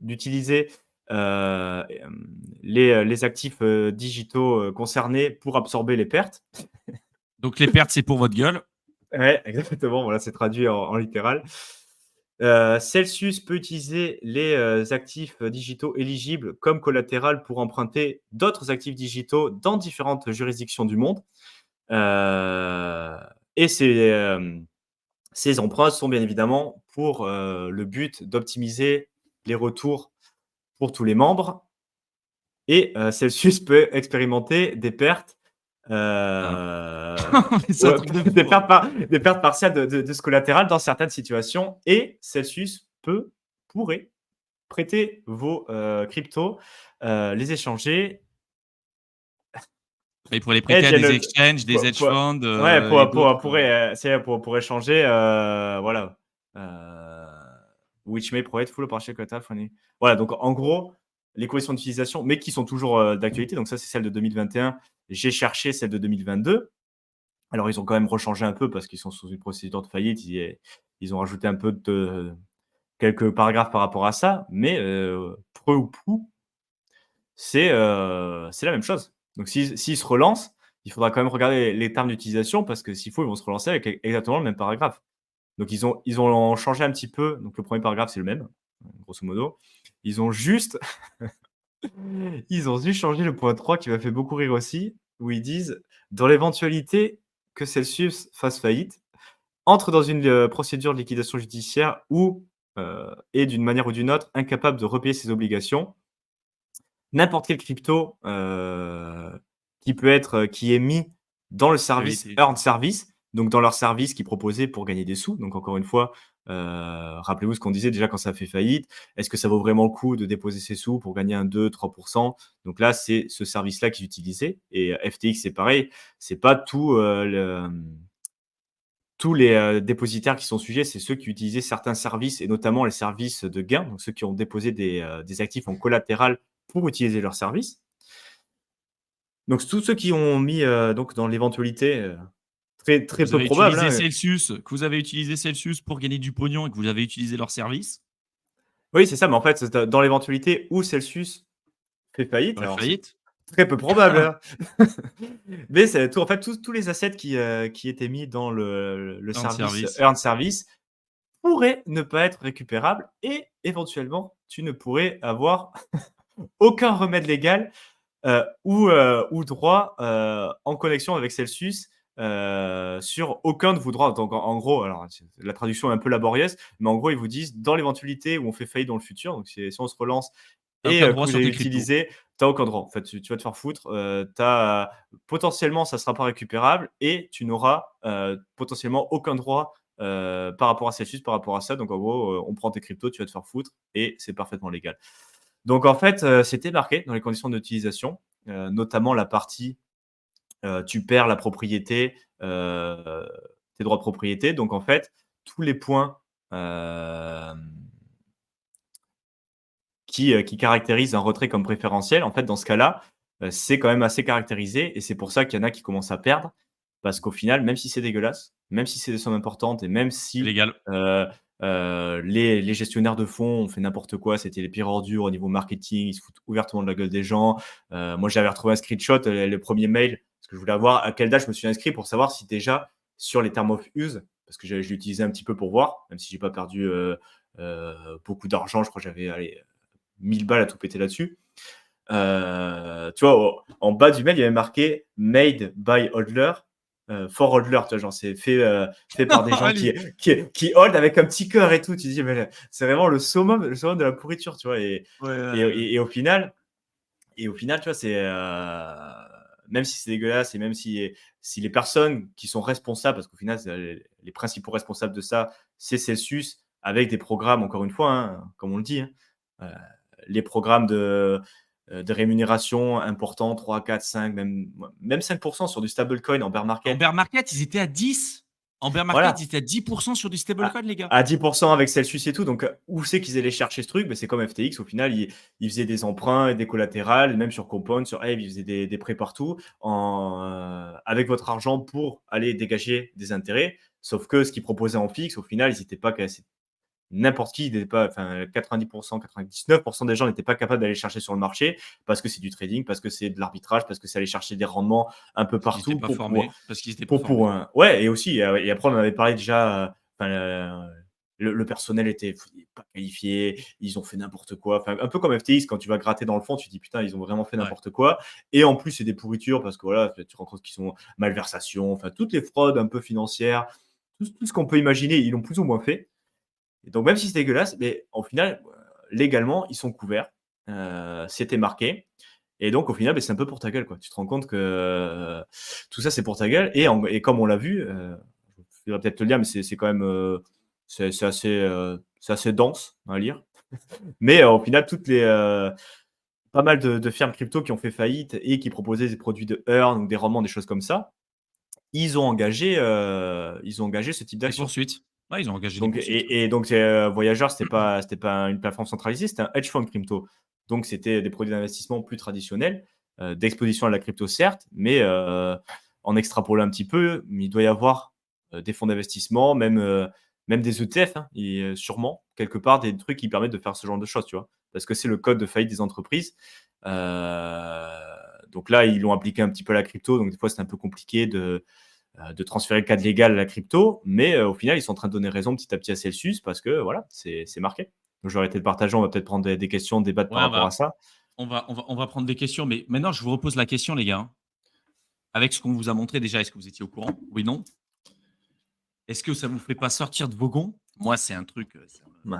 d'utiliser, les actifs, digitaux, concernés pour absorber les pertes. Donc les pertes, c'est pour votre gueule. Ouais, exactement, voilà, c'est traduit en littéral. Celsius peut utiliser les, actifs, digitaux éligibles comme collatéral pour emprunter d'autres actifs digitaux dans différentes juridictions du monde. Heu et ces emprunts sont bien évidemment pour, le but d'optimiser les retours pour tous les membres et Celsius peut expérimenter des pertes, Hein. Mais c'est un ouais, truc de fou, hein. des pertes partielles de ce collatéral dans certaines situations et Celsius pourrait prêter vos, cryptos, les échanger, Mais pour les prêter à hedge and des exchanges, des hedge funds, ouais, et d'autres, pour échanger, voilà, which may provide full or partial collateral for any voilà, donc en gros, les conditions d'utilisation, mais qui sont toujours, d'actualité, donc ça, c'est celle de 2021. J'ai cherché celle de 2022. Alors, ils ont quand même rechangé un peu parce qu'ils sont sous une procédure de faillite. Ils ont rajouté un peu de quelques paragraphes par rapport à ça, mais preu ou prou, c'est la même chose. Donc s'ils se relancent, il faudra quand même regarder les termes d'utilisation parce que s'il faut, ils vont se relancer avec exactement le même paragraphe. Donc, ils ont changé un petit peu. Donc, le premier paragraphe, c'est le même, grosso modo. Ils ont juste changé le point 3 qui m'a fait beaucoup rire aussi, où ils disent: «Dans l'éventualité que Celsius fasse faillite, entre dans une, procédure de liquidation judiciaire ou, est d'une manière ou d'une autre incapable de repayer ses obligations, n'importe quelle crypto, qui est mis dans le service Vérité. earn service, donc dans leur service qu'ils proposaient pour gagner des sous». Donc encore une fois, rappelez-vous ce qu'on disait déjà quand ça fait faillite. Est-ce que ça vaut vraiment le coup de déposer ses sous pour gagner un 2-3%? Donc là, c'est ce service-là qu'ils utilisaient et FTX, c'est pareil. C'est pas tous les, dépositaires qui sont sujets, c'est ceux qui utilisaient certains services et notamment les services de gain, donc ceux qui ont déposé des actifs en collatéral pour utiliser leurs services. Donc tous ceux qui ont mis, donc dans l'éventualité, très très peu probable, hein. Que vous avez utilisé Celsius pour gagner du pognon et que vous avez utilisé leur service, Oui, c'est ça, mais en fait, c'est dans l'éventualité où Celsius fait faillite, ferait alors c'est faillite. très peu probable, hein. Mais c'est tout en fait, tous les assets qui étaient mis dans le Earn service service. earn service pourraient ne pas être récupérables et éventuellement, tu ne pourrais avoir aucun remède légal ou droit, en connexion avec Celsius, sur aucun de vos droits. Donc en gros, alors la traduction est un peu laborieuse, mais en gros, ils vous disent: «Dans l'éventualité où on fait faillite dans le futur», donc si on se relance et Aucun que droit vous sur avez tes cryptos. utilisé, tu as aucun droit. En fait, tu vas te faire foutre, potentiellement, ça ne sera pas récupérable et tu n'auras, potentiellement aucun droit, par rapport à Celsius, par rapport à ça. Donc en gros, on prend tes cryptos, tu vas te faire foutre et c'est parfaitement légal. Donc en fait, c'était marqué dans les conditions d'utilisation, notamment la partie, tu perds la propriété, tes droits de propriété. Donc en fait, tous les points, qui caractérisent un retrait comme préférentiel, en fait, dans ce cas-là, c'est quand même assez caractérisé et c'est pour ça qu'il y en a qui commencent à perdre. Parce qu'au final, même si c'est dégueulasse, même si c'est des sommes importantes et même C'est si, légal. les gestionnaires de fonds ont fait n'importe quoi, c'était les pires ordures au niveau marketing, ils se foutent ouvertement de la gueule des gens. Moi, j'avais retrouvé un screenshot, le 1er mail, parce que je voulais avoir à quelle date je me suis inscrit pour savoir si déjà sur les terms of use, parce que je l'ai utilisé un petit peu pour voir, même si j'ai pas perdu, beaucoup d'argent. Je crois que j'avais, allez, 1000 balles à tout péter là-dessus. Tu vois, en bas du mail, il y avait marqué made by hodler, for hodler. Tu vois, genre, c'est fait par des gens qui, Allez. qui hold avec un petit cœur et tout. Tu te dis, mais c'est vraiment le summum de la pourriture, tu vois. Ouais, Et, ouais, et, et au final, tu vois, c'est même si c'est dégueulasse et même si les personnes qui sont responsables, parce qu'au final, les principaux responsables de ça, c'est Celsius, avec des programmes, encore une fois, hein, comme on le dit, hein, euh, les programmes de rémunération importants, 3, 4, 5, même 5% sur du stablecoin en bear En market. bear market, ils étaient à 10. En bear market, ils Voilà, étaient à 10% sur du à stablecoin, les gars. à 10 avec Celsius et tout. Donc, où c'est qu'ils allaient chercher ce truc? C'est comme FTX. Au final, ils faisaient des emprunts et des collatérales, même sur Compound, sur Aave, ils faisaient des prêts partout avec votre argent pour aller dégager des intérêts. Sauf que ce qu'ils proposaient en fixe, au final, ils n'étaient pas n'importe qui, n'était pas, enfin 90%, 99% des gens n'étaient pas capables d'aller chercher sur le marché parce que c'est du trading, parce que c'est de l'arbitrage, parce que c'est aller chercher des rendements un peu Parce qu'ils étaient partout pas formés. Parce qu'ils étaient pas pour formés. un ouais. Et aussi, et après on en avait parlé déjà, enfin, le personnel était pas qualifié, ils ont fait n'importe quoi, enfin un peu comme FTX. Quand tu vas gratter dans le fond, tu te dis: «Putain, ils ont vraiment fait Ouais. n'importe quoi», et en plus c'est des pourritures parce que voilà, tu te rends compte qu'ils sont malversation, enfin toutes les fraudes un peu financières, tout ce qu'on peut imaginer, ils l'ont plus ou moins fait. Et donc même si c'est dégueulasse, mais au final, légalement, ils sont couverts, c'était marqué. Et donc au final, c'est un peu pour ta gueule, quoi. Tu te rends compte que, tout ça, c'est pour ta gueule. Et comme on l'a vu, je vais peut-être te le dire, mais c'est quand même, c'est assez dense à lire. Mais au final, pas mal de firmes crypto qui ont fait faillite et qui proposaient des produits de earn ou des rendements, des choses comme ça, ils ont engagé ce type Des d'action. poursuites. Ouais, ils ont engagé des Donc poursuites. donc Voyager, c'était pas une plateforme centralisée, c'était un hedge fund crypto. Donc c'était des produits d'investissement plus traditionnels, d'exposition à la crypto certes, mais en extrapolant un petit peu, il doit y avoir, des fonds d'investissement, même des ETF, hein, et sûrement quelque part des trucs qui permettent de faire ce genre de choses, tu vois? Parce que c'est le code de faillite des entreprises. Donc là, ils l'ont appliqué un petit peu à la crypto, donc des fois, c'est un peu compliqué de transférer le cadre légal à la crypto, mais au final, ils sont en train de donner raison petit à petit à Celsius parce que voilà, c'est marqué. Donc, je vais arrêter de partager. On va peut-être prendre des questions, débattre par Ouais, rapport à ça. on va prendre des questions, mais maintenant, je vous repose la question, les gars, hein. Avec ce qu'on vous a montré déjà, est-ce que vous étiez au courant? Oui, non? Est-ce que ça vous fait pas sortir de vos gonds? Moi, c'est un truc, Ouais.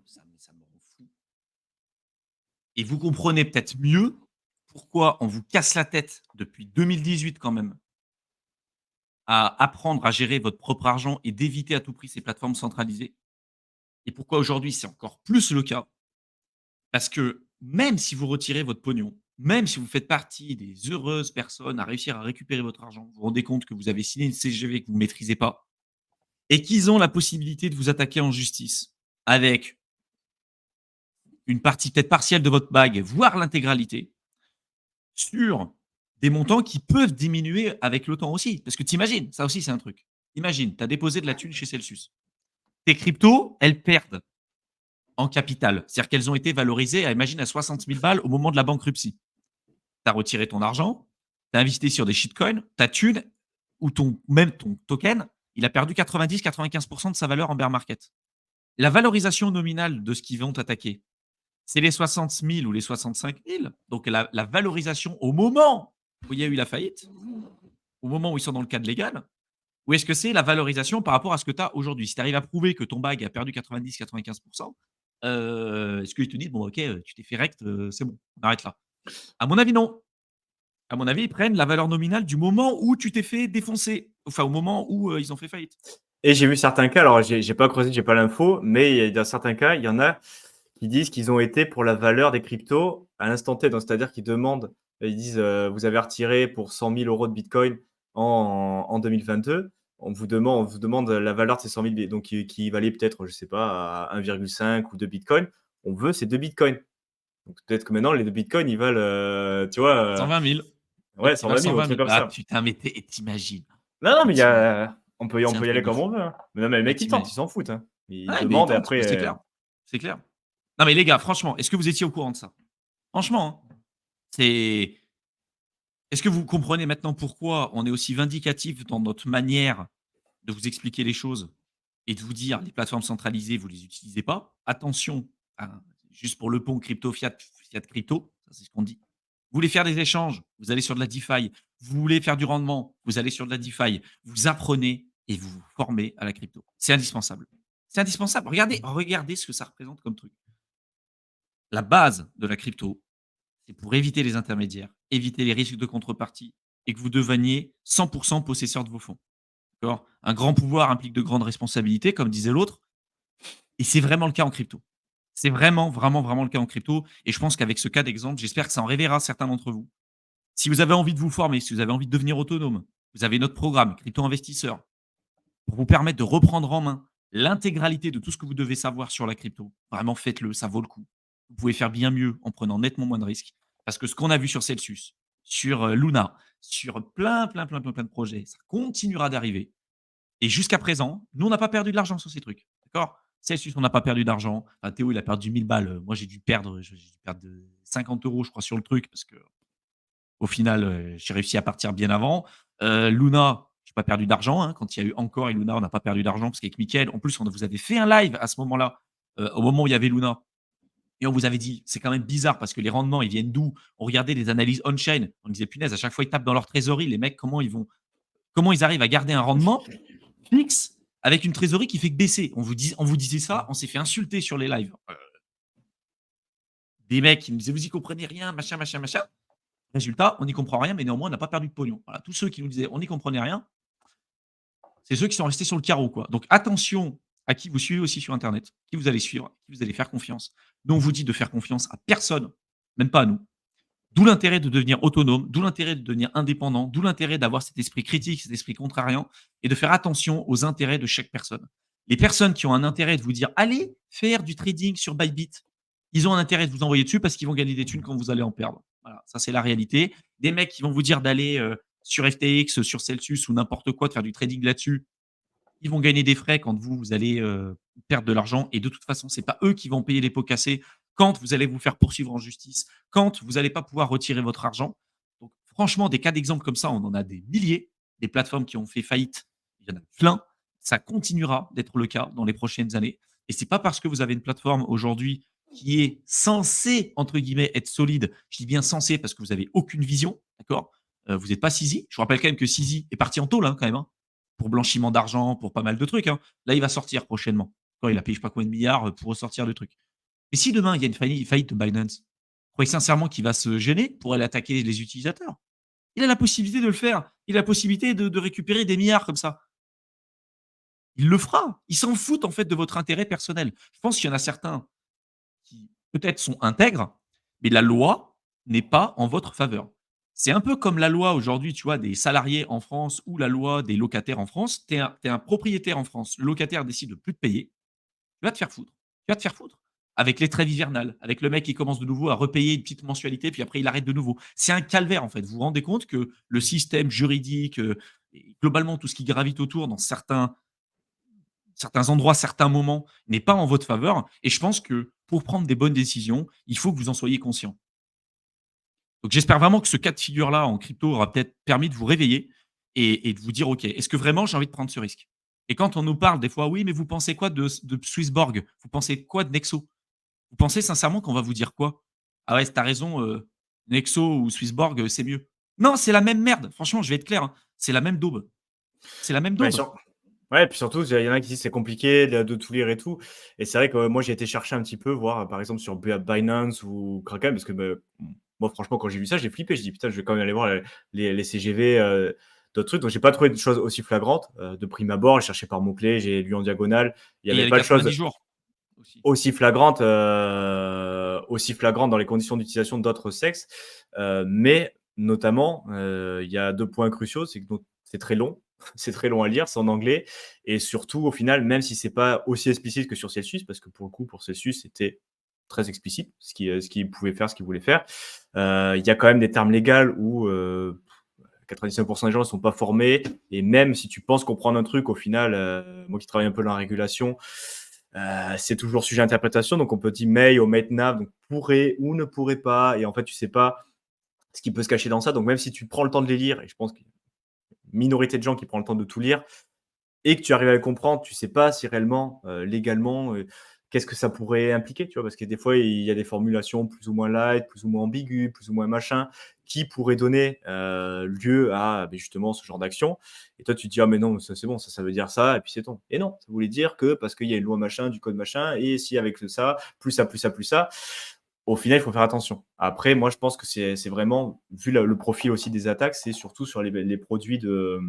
ça me rend fou. Et vous comprenez peut-être mieux pourquoi on vous casse la tête depuis 2018 quand même à apprendre à gérer votre propre argent et d'éviter à tout prix ces plateformes centralisées. Et pourquoi aujourd'hui c'est encore plus le cas. Parce que même si vous retirez votre pognon, même si vous faites partie des heureuses personnes à réussir à récupérer votre argent, vous vous rendez compte que vous avez signé une CGV que vous ne maîtrisez pas et qu'ils ont la possibilité de vous attaquer en justice avec une partie peut-être partielle de votre bague, voire l'intégralité, sur des montants qui peuvent diminuer avec le temps aussi. Parce que t'imagines, ça aussi c'est un truc. Imagine, tu as déposé de la thune chez Celsius. Tes cryptos, elles perdent en capital. C'est-à-dire qu'elles ont été valorisées, imagine, à 60 000 balles au moment de la bankruptcy. Tu as retiré ton argent, tu as investi sur des shitcoins, ta thune ou même ton token, il a perdu 90-95% de sa valeur en bear market. La valorisation nominale de ce qu'ils vont attaquer, c'est les 60 000 ou les 65 000. Donc la valorisation au moment où il y a eu la faillite, au moment où ils sont dans le cadre légal, ou est-ce que c'est la valorisation par rapport à ce que tu as aujourd'hui? Si tu arrives à prouver que ton bag a perdu 90-95%, est-ce qu'ils te disent, bon, ok, tu t'es fait rect, c'est bon, on arrête là. À mon avis, non. À mon avis, ils prennent la valeur nominale du moment où tu t'es fait défoncer, enfin au moment où ils ont fait faillite. Et j'ai vu certains cas, alors j'ai pas creusé, j'ai pas l'info, mais dans certains cas, il y en a qui disent qu'ils ont été pour la valeur des cryptos à l'instant T. Donc, c'est-à-dire qu'ils demandent, ils disent, vous avez retiré pour 100 000 euros de Bitcoin en 2022. On vous demande la valeur de ces 100 000, donc qui valait peut-être, je sais pas, à 1,5 ou 2 Bitcoins. On veut ces 2 Bitcoins. Donc, peut-être que maintenant, les 2 Bitcoins, ils valent, tu vois, 120 000. ouais, Ils valent 120 000 ou un 120 truc 000. comme Ah ça. putain, mais t'imagines. Non, non, mais T'imagines. on C'est un peut y aller truc de comme on fou. veut, hein. Mais non, mais les Ah, mecs, ils tentent, t'imagines. ils s'en foutent, hein. Ils Ouais, mais ils demandent et tentent, après, c'est clair. C'est clair. Non, mais les gars, franchement, est-ce que vous étiez au courant de ça? Franchement, hein, c'est. Est-ce que vous comprenez maintenant pourquoi on est aussi vindicatif dans notre manière de vous expliquer les choses et de vous dire les plateformes centralisées, vous ne les utilisez pas. Attention, hein, juste pour le pont crypto, fiat, fiat crypto, ça c'est ce qu'on dit. Vous voulez faire des échanges, vous allez sur de la DeFi. Vous voulez faire du rendement, vous allez sur de la DeFi. Vous apprenez et vous vous formez à la crypto. C'est indispensable. C'est indispensable. Regardez ce que ça représente comme truc. La base de la crypto, c'est pour éviter les intermédiaires, éviter les risques de contrepartie et que vous deveniez 100% possesseur de vos fonds. D'accord. Un grand pouvoir implique de grandes responsabilités, comme disait l'autre, et c'est vraiment le cas en crypto. C'est vraiment, vraiment, vraiment le cas en crypto. Et je pense qu'avec ce cas d'exemple, j'espère que ça en réveillera certains d'entre vous. Si vous avez envie de vous former, si vous avez envie de devenir autonome, vous avez notre programme Crypto Investisseur pour vous permettre de reprendre en main l'intégralité de tout ce que vous devez savoir sur la crypto. Vraiment, faites-le, ça vaut le coup. Vous pouvez faire bien mieux en prenant nettement moins de risques. Parce que ce qu'on a vu sur Celsius, sur Luna, sur plein de projets, ça continuera d'arriver. Et jusqu'à présent, nous, on n'a pas perdu de l'argent sur ces trucs. D'accord. Celsius, on n'a pas perdu d'argent. Enfin, Théo, il a perdu 1000 balles. Moi, j'ai dû perdre 50 euros, je crois, sur le truc, parce que au final, j'ai réussi à partir bien avant. Luna, j'ai pas perdu d'argent. Hein. Quand il y a eu encore et Luna, on n'a pas perdu d'argent, parce qu'avec Mickaël, en plus, on vous avait fait un live à ce moment-là, au moment où il y avait Luna. Et on vous avait dit, c'est quand même bizarre parce que les rendements, ils viennent d'où? On regardait des analyses on-chain. On disait, punaise, à chaque fois, ils tapent dans leur trésorerie. Les mecs, comment ils arrivent à garder un rendement fixe avec une trésorerie qui fait que baisser. On vous disait ça, on s'est fait insulter sur les lives. Des mecs qui nous disaient, vous y comprenez rien, machin, machin, machin. Résultat, on n'y comprend rien, mais néanmoins, on n'a pas perdu de pognon. Voilà. Tous ceux qui nous disaient, on n'y comprenait rien, c'est ceux qui sont restés sur le carreau, quoi. Donc attention à qui vous suivez aussi sur Internet, qui vous allez suivre, qui vous allez faire confiance. Nous, on vous dit de faire confiance à personne, même pas à nous. D'où l'intérêt de devenir autonome, d'où l'intérêt de devenir indépendant, d'où l'intérêt d'avoir cet esprit critique, cet esprit contrariant et de faire attention aux intérêts de chaque personne. Les personnes qui ont un intérêt de vous dire allez faire du trading sur Bybit, ils ont un intérêt de vous envoyer dessus parce qu'ils vont gagner des thunes quand vous allez en perdre. Voilà, ça c'est la réalité. Des mecs qui vont vous dire d'aller sur FTX, sur Celsius ou n'importe quoi, de faire du trading là-dessus, ils vont gagner des frais quand vous allez perdre de l'argent. Et de toute façon, ce n'est pas eux qui vont payer les pots cassés quand vous allez vous faire poursuivre en justice, quand vous n'allez pas pouvoir retirer votre argent. Donc, franchement, des cas d'exemple comme ça, on en a des milliers. des plateformes qui ont fait faillite, il y en a plein. Ça continuera d'être le cas dans les prochaines années. Et c'est pas parce que vous avez une plateforme aujourd'hui qui est censée, entre guillemets, être solide. Je dis bien censée parce que vous avez aucune vision, d'accord? Vous n'êtes pas Sisi. Je vous rappelle quand même que Sisi est parti en tôle, hein, quand même, hein, pour blanchiment d'argent, pour pas mal de trucs, hein. Là, il va sortir prochainement. Quand il a payé je sais pas combien de milliards, pour ressortir le truc. Et si demain, il y a une faillite de Binance, vous croyez sincèrement qu'il va se gêner pour aller attaquer les utilisateurs? Il a la possibilité de le faire. Il a la possibilité de récupérer des milliards comme ça. Il le fera. Il s'en fout en fait de votre intérêt personnel. Je pense qu'il y en a certains qui peut-être sont intègres, mais la loi n'est pas en votre faveur. C'est un peu comme la loi aujourd'hui, tu vois, des salariés en France ou la loi des locataires en France. Tu es, un propriétaire en France, le locataire décide de plus te payer, tu vas te faire foutre. Tu vas te faire foutre. Avec les trêves hivernales, avec le mec qui commence de nouveau à repayer une petite mensualité, puis après il arrête de nouveau. C'est un calvaire en fait. Vous vous rendez compte que le système juridique, et globalement tout ce qui gravite autour dans certains endroits, certains moments, n'est pas en votre faveur. Et je pense que pour prendre des bonnes décisions, il faut que vous en soyez conscient. Donc j'espère vraiment que ce cas de figure-là en crypto aura peut-être permis de vous réveiller et de vous dire: «OK, est-ce que vraiment j'ai envie de prendre ce risque?» Et quand on nous parle des fois: «Oui, mais vous pensez quoi de Swissborg? Vous pensez quoi de Nexo?» Vous pensez sincèrement qu'on va vous dire quoi? «Ah ouais, tu as raison, Nexo ou Swissborg, c'est mieux». Non, c'est la même merde. Franchement, je vais être clair, hein, c'est la même daube. C'est la même Ouais, daube. ouais, puis surtout, il y en a qui disent: «C'est compliqué de tout lire et tout», et c'est vrai que moi, j'ai été chercher un petit peu, voir, par exemple, sur Binance ou Kraken, parce que, moi, franchement, quand j'ai vu ça, j'ai flippé. J'ai dit: «Putain, je vais quand même aller voir les CGV, d'autres trucs», donc j'ai pas trouvé de choses aussi flagrantes, de prime abord. J'ai cherché par mots-clés, j'ai lu en diagonale. Il y Et il y avait a les pas de choses 90 jours aussi. aussi flagrantes dans les conditions d'utilisation d'autres sexes, mais notamment, il y a 2 points cruciaux, c'est que donc c'est très long, c'est très long à lire, c'est en anglais, et surtout au final, même si c'est pas aussi explicite que sur Celsius, parce que pour le coup, pour Celsius, c'était très explicite ce qu'il pouvait faire, ce qu'il voulait faire. Il y a quand même des termes légaux où, 99 des gens ne sont pas formés, et même si tu penses comprendre un truc, au final, moi qui travaille un peu dans la régulation, c'est toujours sujet à interprétation. Donc on peut dire may ou might not, donc pourrait ou ne pourrait pas, et en fait tu sais pas ce qui peut se cacher dans ça. Donc même si tu prends le temps de les lire, et je pense qu'il y a une minorité de gens qui prend le temps de tout lire et que tu arrives à le comprendre, tu sais pas si réellement, légalement, qu'est-ce que ça pourrait impliquer, tu vois? Parce que des fois, il y a des formulations plus ou moins light, plus ou moins ambiguës, plus ou moins machin, qui pourraient donner, lieu à, justement ce genre d'action, et toi tu te dis: «Ah mais non, ça c'est bon, ça veut dire ça et puis c'est tout», et non, ça voulait dire que parce qu'il y a une loi machin, du code machin, et si avec ça, plus ça, plus ça, plus ça, au final, il faut faire attention. Après, moi je pense que c'est vraiment, vu le profil aussi des attaques, c'est surtout sur les produits De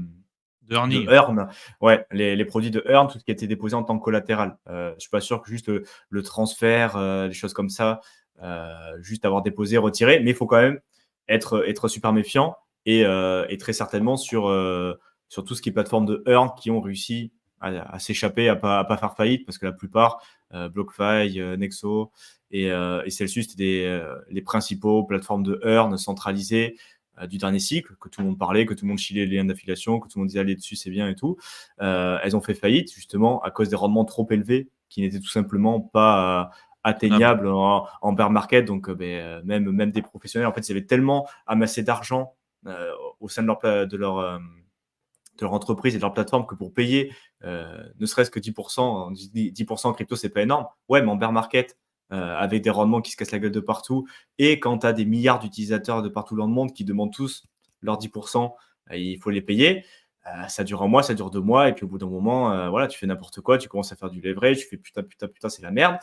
de earning. Earn, ouais, les produits de Earn, tout ce qui a été déposé en tant que collatéral. Je suis pas sûr que juste le transfert, les choses comme ça, juste avoir déposé, retiré, mais il faut quand même être super méfiant, et très certainement sur tout ce qui est plateforme de Earn qui ont réussi à s'échapper, à pas faire faillite, parce que la plupart, BlockFi, Nexo et Celsius, c'était les principaux plateformes de Earn centralisées, du dernier cycle, que tout le monde parlait, que tout le monde chillait les liens d'affiliation, que tout le monde disait aller dessus, c'est bien et tout. Elles ont fait faillite justement à cause des rendements trop élevés qui n'étaient tout simplement pas Tenable. atteignables en bear market. Donc même des professionnels, en fait, ils avaient tellement amassé d'argent au sein de leur entreprise et de leur plateforme, que pour payer ne serait-ce que 10%, 10% en crypto, c'est pas énorme. Ouais, mais en bear market, avec des rendements qui se cassent la gueule de partout, et quand tu as des milliards d'utilisateurs de partout dans le monde qui demandent tous leurs 10%, il faut les payer. Ça dure un mois, ça dure 2 mois, et puis au bout d'un moment, voilà, tu fais n'importe quoi, tu commences à faire du leverage, tu fais putain, putain, putain, c'est la merde,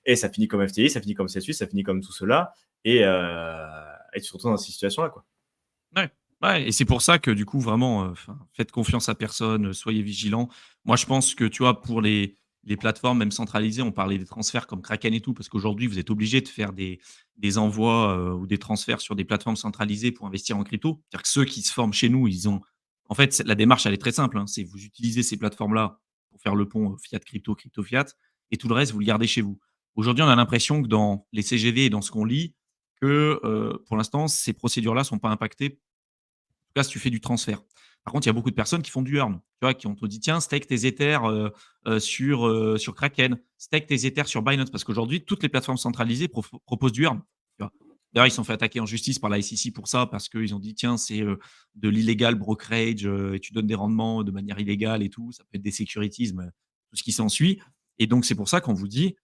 et ça finit comme FTI, ça finit comme Celsius, ça finit comme tout cela, et tu te retrouves dans cette situation-là, quoi. Ouais, ouais, et c'est pour ça que du coup vraiment, enfin, faites confiance à personne, soyez vigilants. Moi, je pense que, tu vois, pour les plateformes même centralisées, on parlait des transferts comme Kraken et tout, parce qu'aujourd'hui, vous êtes obligé de faire des envois, ou des transferts sur des plateformes centralisées pour investir en crypto. C'est-à-dire que ceux qui se forment chez nous, ils ont en fait, la démarche, elle est très simple, hein, c'est vous utilisez ces plateformes-là pour faire le pont, fiat crypto, crypto fiat, et tout le reste, vous le gardez chez vous. Aujourd'hui, on a l'impression que dans les CGV et dans ce qu'on lit que, pour l'instant, ces procédures-là sont pas impactées, tout cas, si tu fais du transfert. Par contre, il y a beaucoup de personnes qui font du earn, tu vois? Qui on te dit: «Tiens, stake tes Ethers, sur Kraken, stake tes Ethers sur Binance». Parce qu'aujourd'hui, toutes les plateformes centralisées proposent du earn, tu vois? D'ailleurs, ils se sont fait attaquer en justice par la SEC pour ça, parce qu'ils ont dit: «Tiens, c'est, de l'illégal brokerage, et tu donnes des rendements de manière illégale et tout, ça peut être des securities», tout ce qui s'ensuit. Et donc c'est pour ça qu'on vous dit: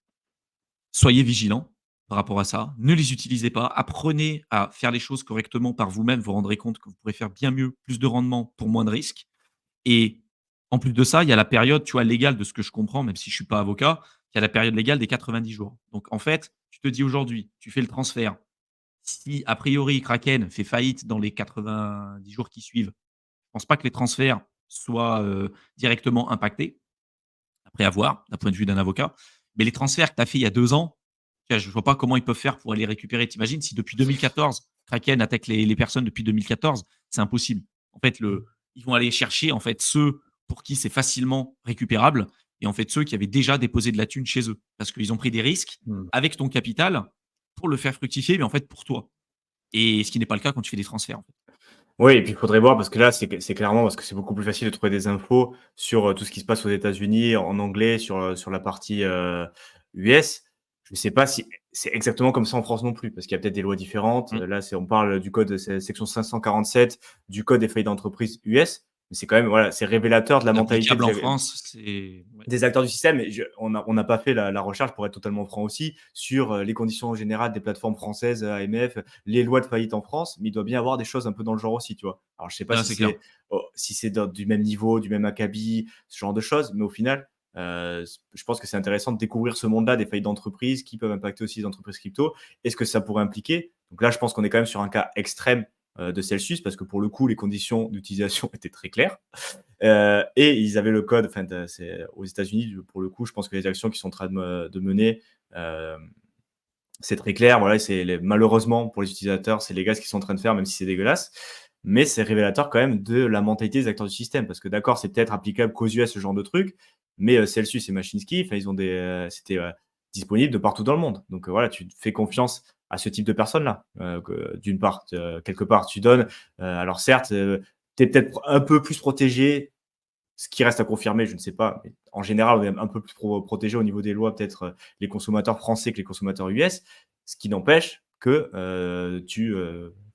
soyez vigilants par rapport à ça, ne les utilisez pas, apprenez à faire les choses correctement par vous-même, vous rendrez compte que vous pourrez faire bien mieux, plus de rendement pour moins de risques. Et en plus de ça, il y a la période, tu vois, légale de ce que je comprends, même si je suis pas avocat, il y a la période légale des 90 jours. Donc en fait, tu te dis aujourd'hui, tu fais le transfert. Si a priori Kraken fait faillite dans les 90 jours qui suivent, je pense pas que les transferts soient, directement impactés. Après à voir, d'un point de vue d'un avocat. Mais les transferts que tu as fait il y a 2 ans, tu vois, je vois pas comment ils peuvent faire pour aller récupérer. Tu imagines si depuis 2014, Kraken attaque les personnes depuis 2014, c'est impossible. En fait, ils vont aller chercher en fait ceux pour qui c'est facilement récupérable et en fait ceux qui avaient déjà déposé de la thune chez eux. Parce qu'ils ont pris des risques Mmh. avec ton capital pour le faire fructifier, mais en fait pour toi. Et ce qui n'est pas le cas quand tu fais des transferts, en fait. Oui, et puis il faudrait voir parce que là, c'est clairement parce que c'est beaucoup plus facile de trouver des infos sur, tout ce qui se passe aux États-Unis en anglais sur la partie, US. Je ne sais pas si c'est exactement comme ça en France non plus, parce qu'il y a peut-être des lois différentes. Mmh. Là, on parle du code, c'est section 547 du code des faillites d'entreprise US, mais c'est quand même voilà, c'est révélateur de la C'est mentalité applicable en France, c'est ouais. des acteurs du système. Et on n'a pas fait la recherche, pour être totalement franc aussi, sur les conditions générales des plateformes françaises, AMF, les lois de faillite en France, mais il doit bien y avoir des choses un peu dans le genre aussi, tu vois. Alors, je ne sais pas Non, si c'est clair. c'est si c'est du même niveau, du même acabit, ce genre de choses, mais au final, je pense que c'est intéressant de découvrir ce monde-là des faillites d'entreprise qui peuvent impacter aussi les entreprises crypto. Est-ce que ça pourrait impliquer? Donc là, je pense qu'on est quand même sur un cas extrême de Celsius, parce que pour le coup, les conditions d'utilisation étaient très claires. Et ils avaient le code, enfin, c'est aux États-Unis, pour le coup, je pense que les actions qu'ils sont en train de mener, euh, c'est très clair. Voilà, malheureusement pour les utilisateurs, c'est les gars ce qu'ils sont en train de faire, même si c'est dégueulasse. Mais c'est révélateur quand même de la mentalité des acteurs du système. Parce que d'accord, c'est peut-être applicable qu'aux US, ce genre de truc, mais Celsius et Machinsky, enfin, ils ont c'était disponible de partout dans le monde. Donc voilà, tu fais confiance à ce type de personnes-là. D'une part, quelque part, tu donnes. Alors certes, tu es peut-être un peu plus protégé, ce qui reste à confirmer, je ne sais pas. Mais en général, on est un peu plus protégé au niveau des lois, peut-être les consommateurs français que les consommateurs US. Ce qui n'empêche que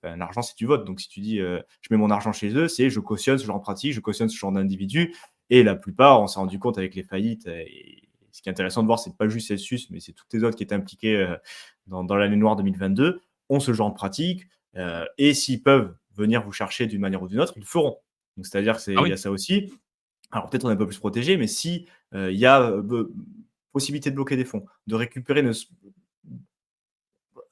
l'argent, c'est du vote. Donc si tu dis je mets mon argent chez eux, c'est je cautionne ce genre de pratique, je cautionne ce genre d'individu. Et la plupart, on s'est rendu compte avec les faillites. Et ce qui est intéressant de voir, c'est pas juste Celsius, mais c'est toutes les autres qui étaient impliquées dans l'année noire 2022, ont ce genre de pratique. Et s'ils peuvent venir vous chercher d'une manière ou d'une autre, ils le feront. Donc c'est-à-dire Ah qu'il y oui. a ça aussi. Alors peut-être on est un peu plus protégé, mais si il y a possibilité de bloquer des fonds, de récupérer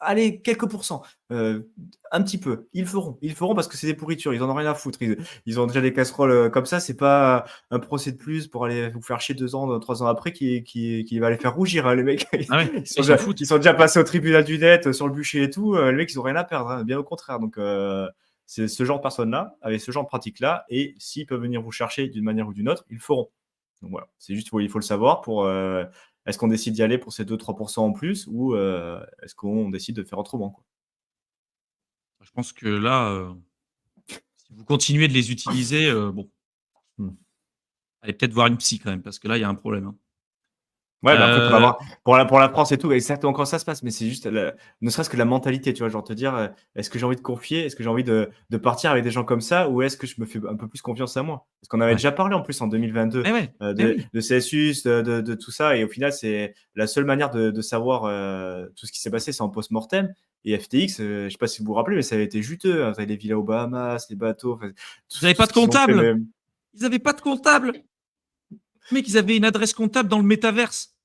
allez, quelques pourcents, un petit peu, ils le feront. Ils le feront parce que c'est des pourritures, ils en ont rien à foutre. Ils ont déjà des casseroles comme ça, c'est pas un procès de plus pour aller vous faire chier 2 ans, 3 ans après qui va les faire rougir, hein, les mecs. Ah ouais, Ils ils sont s'en déjà, foutent. ils sont déjà passés au tribunal du net, sur le bûcher et tout. Les mecs, ils ont rien à perdre, hein, bien au contraire. Donc, c'est ce genre de personnes-là, avec ce genre de pratique-là, et s'ils peuvent venir vous chercher d'une manière ou d'une autre, ils le feront. Donc voilà, c'est juste, il faut le savoir pour est-ce qu'on décide d'y aller pour ces 2-3% en plus ou est-ce qu'on décide de faire autrement, quoi. Je pense que là, si vous continuez de les utiliser, bon, Mmh. allez peut-être voir une psy quand même, parce que là, il y a un problème, hein. Ouais, bah, après, il faudra Heu, voir pour la France et tout, et certes, encore ça se passe, mais c'est juste ne serait-ce que la mentalité, tu vois? Genre te dire, «Est-ce que j'ai envie de confier? Est-ce que j'ai envie de partir avec des gens comme ça? Ou est-ce que je me fais un peu plus confiance à moi?» Parce qu'on avait ouais. déjà parlé en plus en 2022, Mais ouais, mais de oui. CSUS, de tout ça, et au final, c'est la seule manière de savoir, tout ce qui s'est passé, c'est en post-mortem. Et FTX, je sais pas si vous vous rappelez, mais ça avait été juteux, hein. Tu les villas aux Bahamas, les bateaux, enfin Ils avaient tout pas ce de qu'ils ont fait, comptable! mais Ils avaient pas de comptable! Mec, ils avaient une adresse comptable dans le métaverse.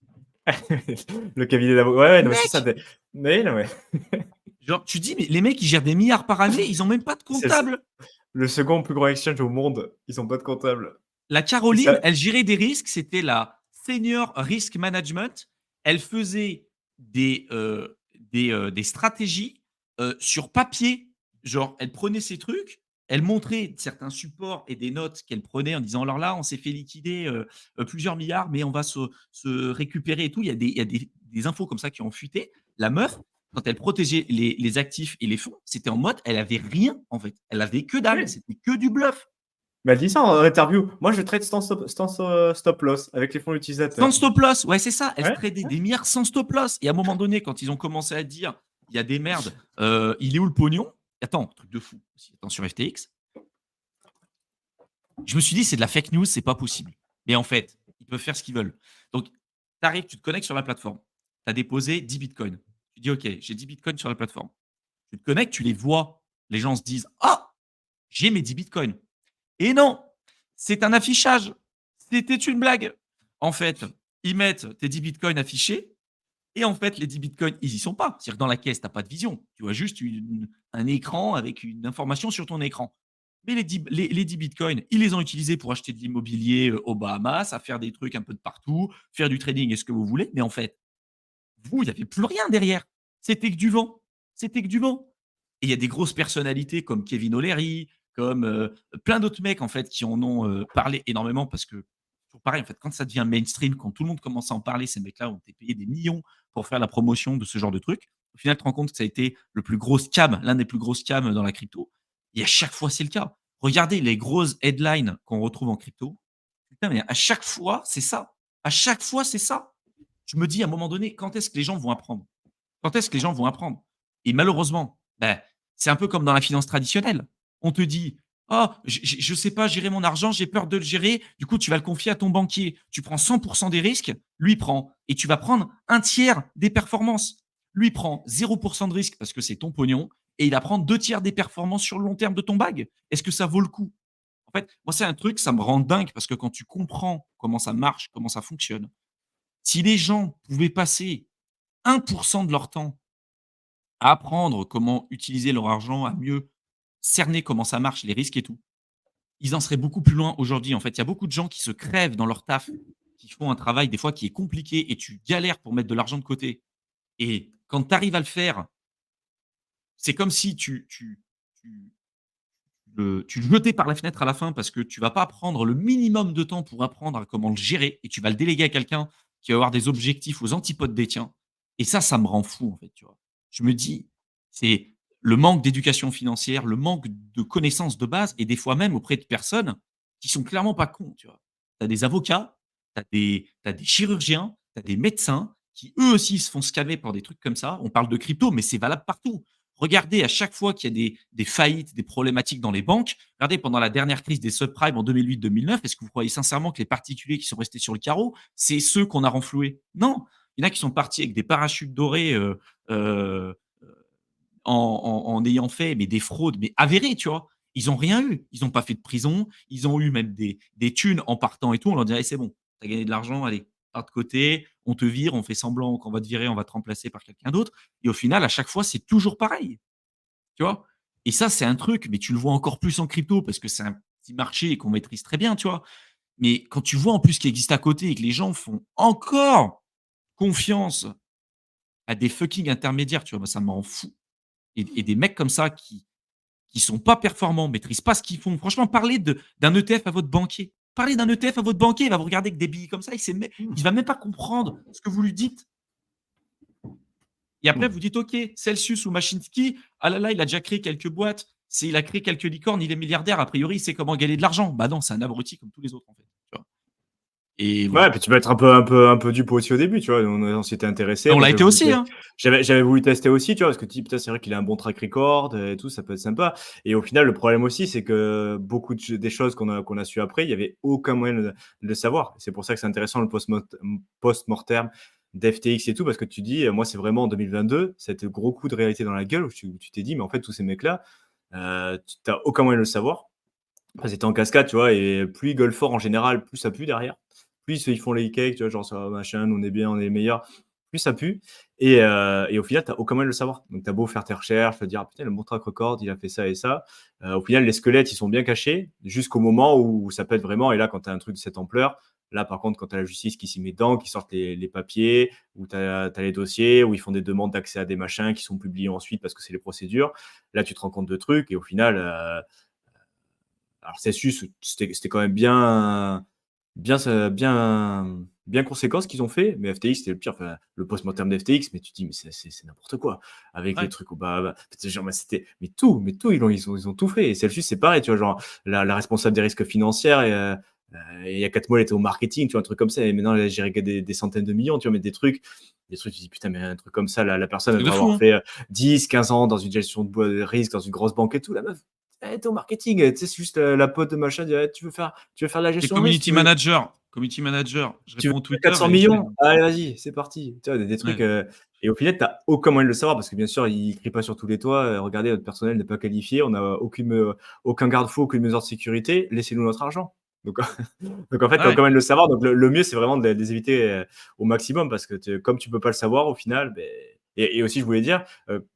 le cabinet d'avocats, ouais, ouais, non, mais c'est ça, Mec! mais non, mais Genre, tu dis: «Mais les mecs, ils gèrent des milliards par année, ils ont même pas de c'est comptable!» le second plus grand exchange au monde, ils ont pas de comptable. La Et Caroline, ça, elle gérait des risques, c'était la senior risk management. Elle faisait des stratégies, sur papier. Genre, elle prenait ces trucs, elle montrait certains supports et des notes qu'elle prenait en disant: «Alors là, on s'est fait liquider, plusieurs milliards, mais on va se récupérer et tout». Il y a des infos comme ça qui ont fuité. La meuf, quand elle protégeait les actifs et les fonds, c'était en mode, elle avait rien, en fait. Elle avait que dalle, oui, c'était que du bluff. mais elle dit ça en interview: «Moi, je trade stop loss avec les fonds Sans utilisateurs». stop loss, ouais, c'est ça. Elle Ouais, tradait ouais, des milliards sans stop loss. Et à un moment donné, quand ils ont commencé à dire: il y a des merdes. Il est où le pognon? Attends, truc de fou aussi. Attends, sur FTX, je me suis dit, c'est de la fake news, c'est pas possible. Mais en fait, ils peuvent faire ce qu'ils veulent. Donc, tu arrives, tu te connectes sur la plateforme. Tu as déposé 10 bitcoins. Tu dis, OK, j'ai 10 bitcoins sur la plateforme. Tu te connectes, tu les vois. Les gens se disent, ah, j'ai mes 10 bitcoins. Et non, c'est un affichage. C'était une blague. En fait, ils mettent tes 10 bitcoins affichés. Et en fait, les 10 bitcoins, ils y sont pas. C'est-à-dire que dans la caisse, tu n'as pas de vision. Tu vois juste un écran avec une information sur ton écran. Mais les 10 bitcoins, ils les ont utilisés pour acheter de l'immobilier aux Bahamas, à faire des trucs un peu de partout, faire du trading et ce que vous voulez. Mais en fait, vous, il n'y avait plus rien derrière. C'était que du vent. C'était que du vent. Et il y a des grosses personnalités comme Kevin O'Leary, comme plein d'autres mecs en fait qui en ont parlé énormément parce que toujours pareil en fait quand ça devient mainstream, quand tout le monde commence à en parler, ces mecs-là ont été payés des millions pour faire la promotion de ce genre de truc. Au final, tu te rends compte que ça a été le plus gros scam, l'un des plus gros scams dans la crypto. Et à chaque fois, c'est le cas. Regardez les grosses headlines qu'on retrouve en crypto. Putain, mais à chaque fois, c'est ça. À chaque fois, c'est ça. Je me dis à un moment donné, quand est-ce que les gens vont apprendre? Quand est-ce que les gens vont apprendre? Et malheureusement, ben, c'est un peu comme dans la finance traditionnelle. On te dit: «Oh, je ne sais pas gérer mon argent, j'ai peur de le gérer». Du coup, tu vas le confier à ton banquier. Tu prends 100 des risques, lui prend et tu vas prendre un tiers des performances. Lui prend 0 de risque parce que c'est ton pognon et il va prendre 2 tiers des performances sur le long terme de ton bag. Est-ce que ça vaut le coup? En fait, moi, c'est un truc, ça me rend dingue parce que quand tu comprends comment ça marche, comment ça fonctionne, si les gens pouvaient passer 1 de leur temps à apprendre comment utiliser leur argent, à mieux cerner comment ça marche, les risques et tout, ils en seraient beaucoup plus loin aujourd'hui. En fait, il y a beaucoup de gens qui se crèvent dans leur taf, qui font un travail des fois qui est compliqué et tu galères pour mettre de l'argent de côté. Et quand tu arrives à le faire, c'est comme si tu le jetais par la fenêtre à la fin parce que tu vas pas prendre le minimum de temps pour apprendre à comment le gérer et tu vas le déléguer à quelqu'un qui va avoir des objectifs aux antipodes des tiens. Et ça me rend fou, en fait, tu vois? Je me dis, c'est le manque d'éducation financière, le manque de connaissances de base et des fois même auprès de personnes qui sont clairement pas cons, tu vois? Tu as des avocats, tu as des chirurgiens, tu as des médecins qui eux aussi se font scammer par des trucs comme ça. On parle de crypto, mais c'est valable partout. Regardez à chaque fois qu'il y a des faillites, des problématiques dans les banques, regardez pendant la dernière crise des subprimes en 2008-2009, est-ce que vous croyez sincèrement que les particuliers qui sont restés sur le carreau, c'est ceux qu'on a renfloués? Non, il y en a qui sont partis avec des parachutes dorés euh, en ayant fait mais des fraudes mais avérées, tu vois. Ils n'ont rien eu. Ils n'ont pas fait de prison. Ils ont eu même des thunes en partant et tout. On leur dirait, c'est bon, tu as gagné de l'argent, allez, pars de côté, on te vire, on fait semblant qu'on va te virer, on va te remplacer par quelqu'un d'autre. Et au final, à chaque fois, c'est toujours pareil. Tu vois? Et ça, c'est un truc, mais tu le vois encore plus en crypto parce que c'est un petit marché et qu'on maîtrise très bien, tu vois? Mais quand tu vois en plus ce qui existe à côté et que les gens font encore confiance à des fucking intermédiaires, tu vois? Moi, ça me rend fou et des mecs comme ça qui sont pas performants, maîtrisent pas ce qu'ils font. Franchement, parlez d'un ETF à votre banquier. Parlez d'un ETF à votre banquier, il va vous regarder avec des billets comme ça, il va même pas comprendre ce que vous lui dites. Et après, vous dites, OK, Celsius ou Machinsky, ah là là, il a déjà créé quelques boîtes, il a créé quelques licornes, il est milliardaire, a priori, il sait comment gagner de l'argent. Bah non, c'est un abruti comme tous les autres, en fait. Tu vois. Et Ouais, voilà. puis tu peux être un peu dupe aussi au début, tu vois? On s'était Et intéressé. on Moi, l'a été aussi, hein. j'avais voulu tester aussi, tu vois? Parce que tu dis: «Putain, c'est vrai qu'il a un bon track record, et tout, ça peut être sympa» et au final, le problème aussi, c'est que beaucoup des choses qu'on a su après, il y avait aucun moyen de le savoir. C'est pour ça que c'est intéressant le post-mortem d'FTX et tout, parce que tu dis, moi, c'est vraiment en 2022, cet gros coup de réalité dans la gueule où tu t'es dit: «Mais en fait, tous ces mecs-là, tu aucun moyen de le savoir». Enfin, c'était en cascade, tu vois? Et plus ils gueulent fort en général, plus ça pue derrière. Plus ils font les cakes, tu vois? Genre: «Ça machin, nous on est bien, on est les meilleurs», plus ça pue et au final, tu as aucun moyen de le savoir. Donc tu as beau faire tes recherches, te dire: «Ah putain, le bon track record, il a fait ça et ça». Au final, les squelettes, ils sont bien cachés jusqu'au moment où ça pète vraiment et là, quand tu as un truc de cette ampleur, là, par contre, quand tu as la justice qui s'y met dedans, qui sortent les papiers, où tu as les dossiers, où ils font des demandes d'accès à des machins qui sont publiés ensuite parce que c'est les procédures, là, tu te rends compte de trucs et au final, alors Celsius, c'était quand même bien conséquent ce qu'ils ont fait, mais FTX, c'était le pire. Enfin, le post-mortem d'FTX, mais tu te dis, mais c'est n'importe quoi. Avec les Ouais. trucs au bas, c'est genre, c'était, mais tout, ils ont tout fait. Et Celsius, c'est pareil, tu vois, genre, la responsable des risques financiers, il y a 4 mois, elle était au marketing, tu vois, un truc comme ça. Et maintenant, elle gère des centaines de millions, tu vois, mais des trucs, tu dis, putain, mais un truc comme ça, la personne, elle Truc de devrait fou, avoir hein. fait 10, 15 ans dans une gestion de risque, dans une grosse banque et tout. La meuf, elle était au marketing. Tu sais, c'est juste la pote de machin, dit, tu veux faire de la Et gestion de risque, community manager. Community manager. Je tu veux réponds au faire Twitter 400 et je millions, l'aime. allez, vas-y, c'est parti. Tu vois, des trucs. Ouais. Et au final, tu n'as aucun moyen de le savoir parce que bien sûr, il ne crie pas sur tous les toits. Regardez, notre personnel n'est pas qualifié, on n'a aucun garde-fou, aucune mesure de sécurité. Laissez-nous notre argent. Donc, donc en fait, tu as Ouais. aucun moyen de le savoir. Donc le mieux, c'est vraiment de les éviter au maximum parce que comme tu ne peux pas le savoir au final, ben, et aussi, je voulais dire,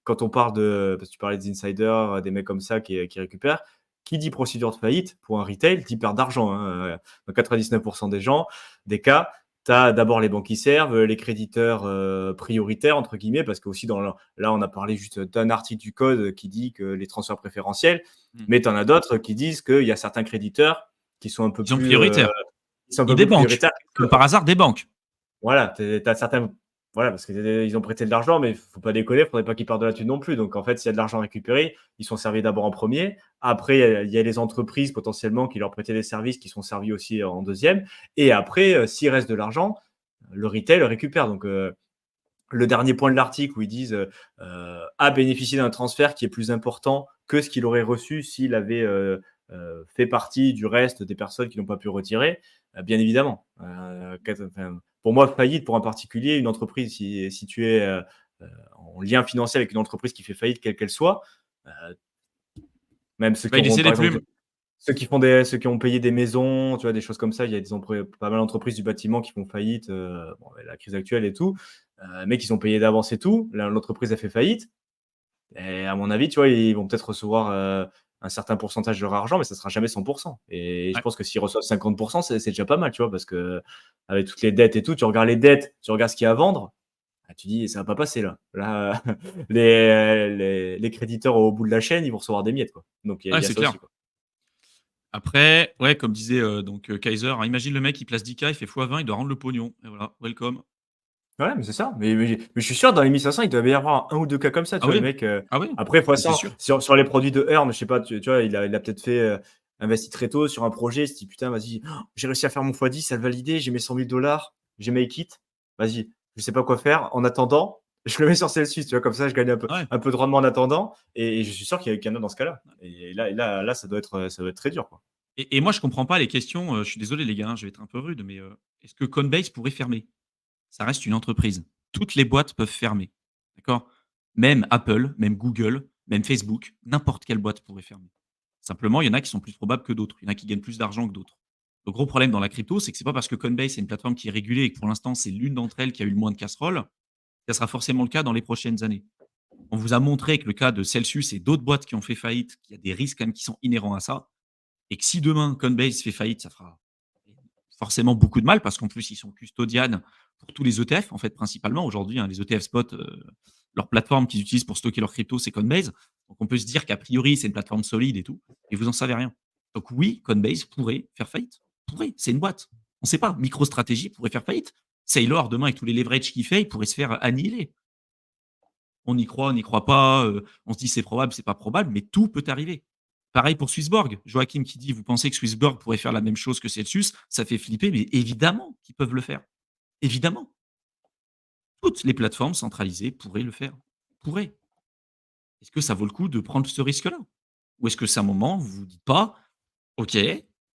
quand on parle parce que tu parlais des insiders, des mecs comme ça qui récupèrent, qui dit procédure de faillite pour un retail dit perte d'argent. Hein. Dans 99% des cas, tu as d'abord les banques qui servent, les créditeurs prioritaires, entre guillemets, parce que aussi, là, on a parlé juste d'un article du code qui dit que les transferts préférentiels, Mmh. mais tu en as d'autres qui disent qu'il y a certains créditeurs qui sont un peu Ils sont plus, prioritaires. qui sont un Et peu des plus banques. prioritaires. Comme par hasard, des banques. Voilà, tu as certains. Voilà, parce qu'ils ont prêté de l'argent, mais il ne faut pas déconner, il ne faudrait pas qu'ils perdent de la thune non plus. Donc, en fait, s'il y a de l'argent récupéré, ils sont servis d'abord en premier. Après, il y a les entreprises potentiellement qui leur prêtaient des services qui sont servis aussi en deuxième. Et après, s'il reste de l'argent, le retail le récupère. Donc, le dernier point de l'article où ils disent a bénéficié d'un transfert qui est plus important que ce qu'il aurait reçu s'il avait fait partie du reste des personnes qui n'ont pas pu retirer, bien évidemment. Pour moi, faillite pour un particulier, une entreprise, si tu es en lien financier avec une entreprise qui fait faillite, quelle qu'elle soit, euh, même ceux Il va qui y ont, laisser par les exemple, plumes. ceux qui ont payé des maisons, tu vois, des choses comme ça. Il y a pas mal d'entreprises du bâtiment qui font faillite, bon, avec la crise actuelle et tout, mais qui ont payé d'avance et tout. L'entreprise a fait faillite. Et à mon avis, tu vois, ils vont peut-être recevoir un certain pourcentage de leur argent, mais ça sera jamais 100%. Et je Ouais. pense que s'ils reçoivent 50%, c'est déjà pas mal, tu vois, parce que avec toutes les dettes et tout, tu regardes les dettes, tu regardes ce qu'il y a à vendre, ah, tu dis, ça va pas passer là. Là, les créditeurs au bout de la chaîne, ils vont recevoir des miettes, quoi. Donc il Ouais, y a c'est ça clair. aussi, quoi. Après, ouais, comme disait, Kaiser, hein, imagine le mec, il place 10K, il fait fois 20, il doit rendre le pognon et voilà, welcome. Ouais, mais c'est ça. Mais je suis sûr, dans les 1500, il doit y avoir un ou deux cas comme ça. Tu Ah vois, le oui, mec. ah oui, Après, fois mais c'est 100, sûr. sur les produits de Earn, je sais pas, tu vois, il a peut-être fait investi très tôt sur un projet. Il se dit, putain, vas-y, j'ai réussi à faire mon x10, ça le validé, j'ai mes 100 000 dollars, j'ai make it. Vas-y, je sais pas quoi faire. En attendant, je le mets sur Celsius, tu vois, comme ça, je gagne Ouais. un peu de rendement en attendant. Et je suis sûr qu'il y en a dans ce cas-là. Et là, ça doit être très dur, quoi. Et moi, je comprends pas les questions, je suis désolé les gars, hein, je vais être un peu rude, mais, est-ce que Coinbase pourrait fermer? Ça reste une entreprise. Toutes les boîtes peuvent fermer, d'accord? Même Apple, même Google, même Facebook, n'importe quelle boîte pourrait fermer. Simplement, il y en a qui sont plus probables que d'autres. Il y en a qui gagnent plus d'argent que d'autres. Le gros problème dans la crypto, c'est que c'est pas parce que Coinbase est une plateforme qui est régulée et que pour l'instant, c'est l'une d'entre elles qui a eu le moins de casseroles, que ça sera forcément le cas dans les prochaines années. On vous a montré que le cas de Celsius et d'autres boîtes qui ont fait faillite, qu'il y a des risques quand même qui sont inhérents à ça et que si demain Coinbase fait faillite, ça fera forcément beaucoup de mal parce qu'en plus, ils sont custodianes pour tous les ETF, en fait, principalement. Aujourd'hui, hein, les ETF spot, leur plateforme qu'ils utilisent pour stocker leurs cryptos, c'est Coinbase. Donc, on peut se dire qu'a priori, c'est une plateforme solide et tout, et vous en savez rien. Donc, oui, Coinbase pourrait faire faillite. Pourrait, c'est une boîte. On ne sait pas. MicroStrategy pourrait faire faillite. Saylor, demain, avec tous les leverages qu'il fait, il pourrait se faire annihiler. On y croit, on n'y croit pas, on se dit c'est probable, c'est pas probable, mais tout peut arriver. Pareil pour Swissborg. Joachim qui dit: «Vous pensez que Swissborg pourrait faire la même chose que Celsius?» Ça fait flipper, mais évidemment qu'ils peuvent le faire. Évidemment. Toutes les plateformes centralisées pourraient le faire. Pourraient. Est-ce que ça vaut le coup de prendre ce risque-là? Ou est-ce que c'est un moment où vous vous dites pas: «OK,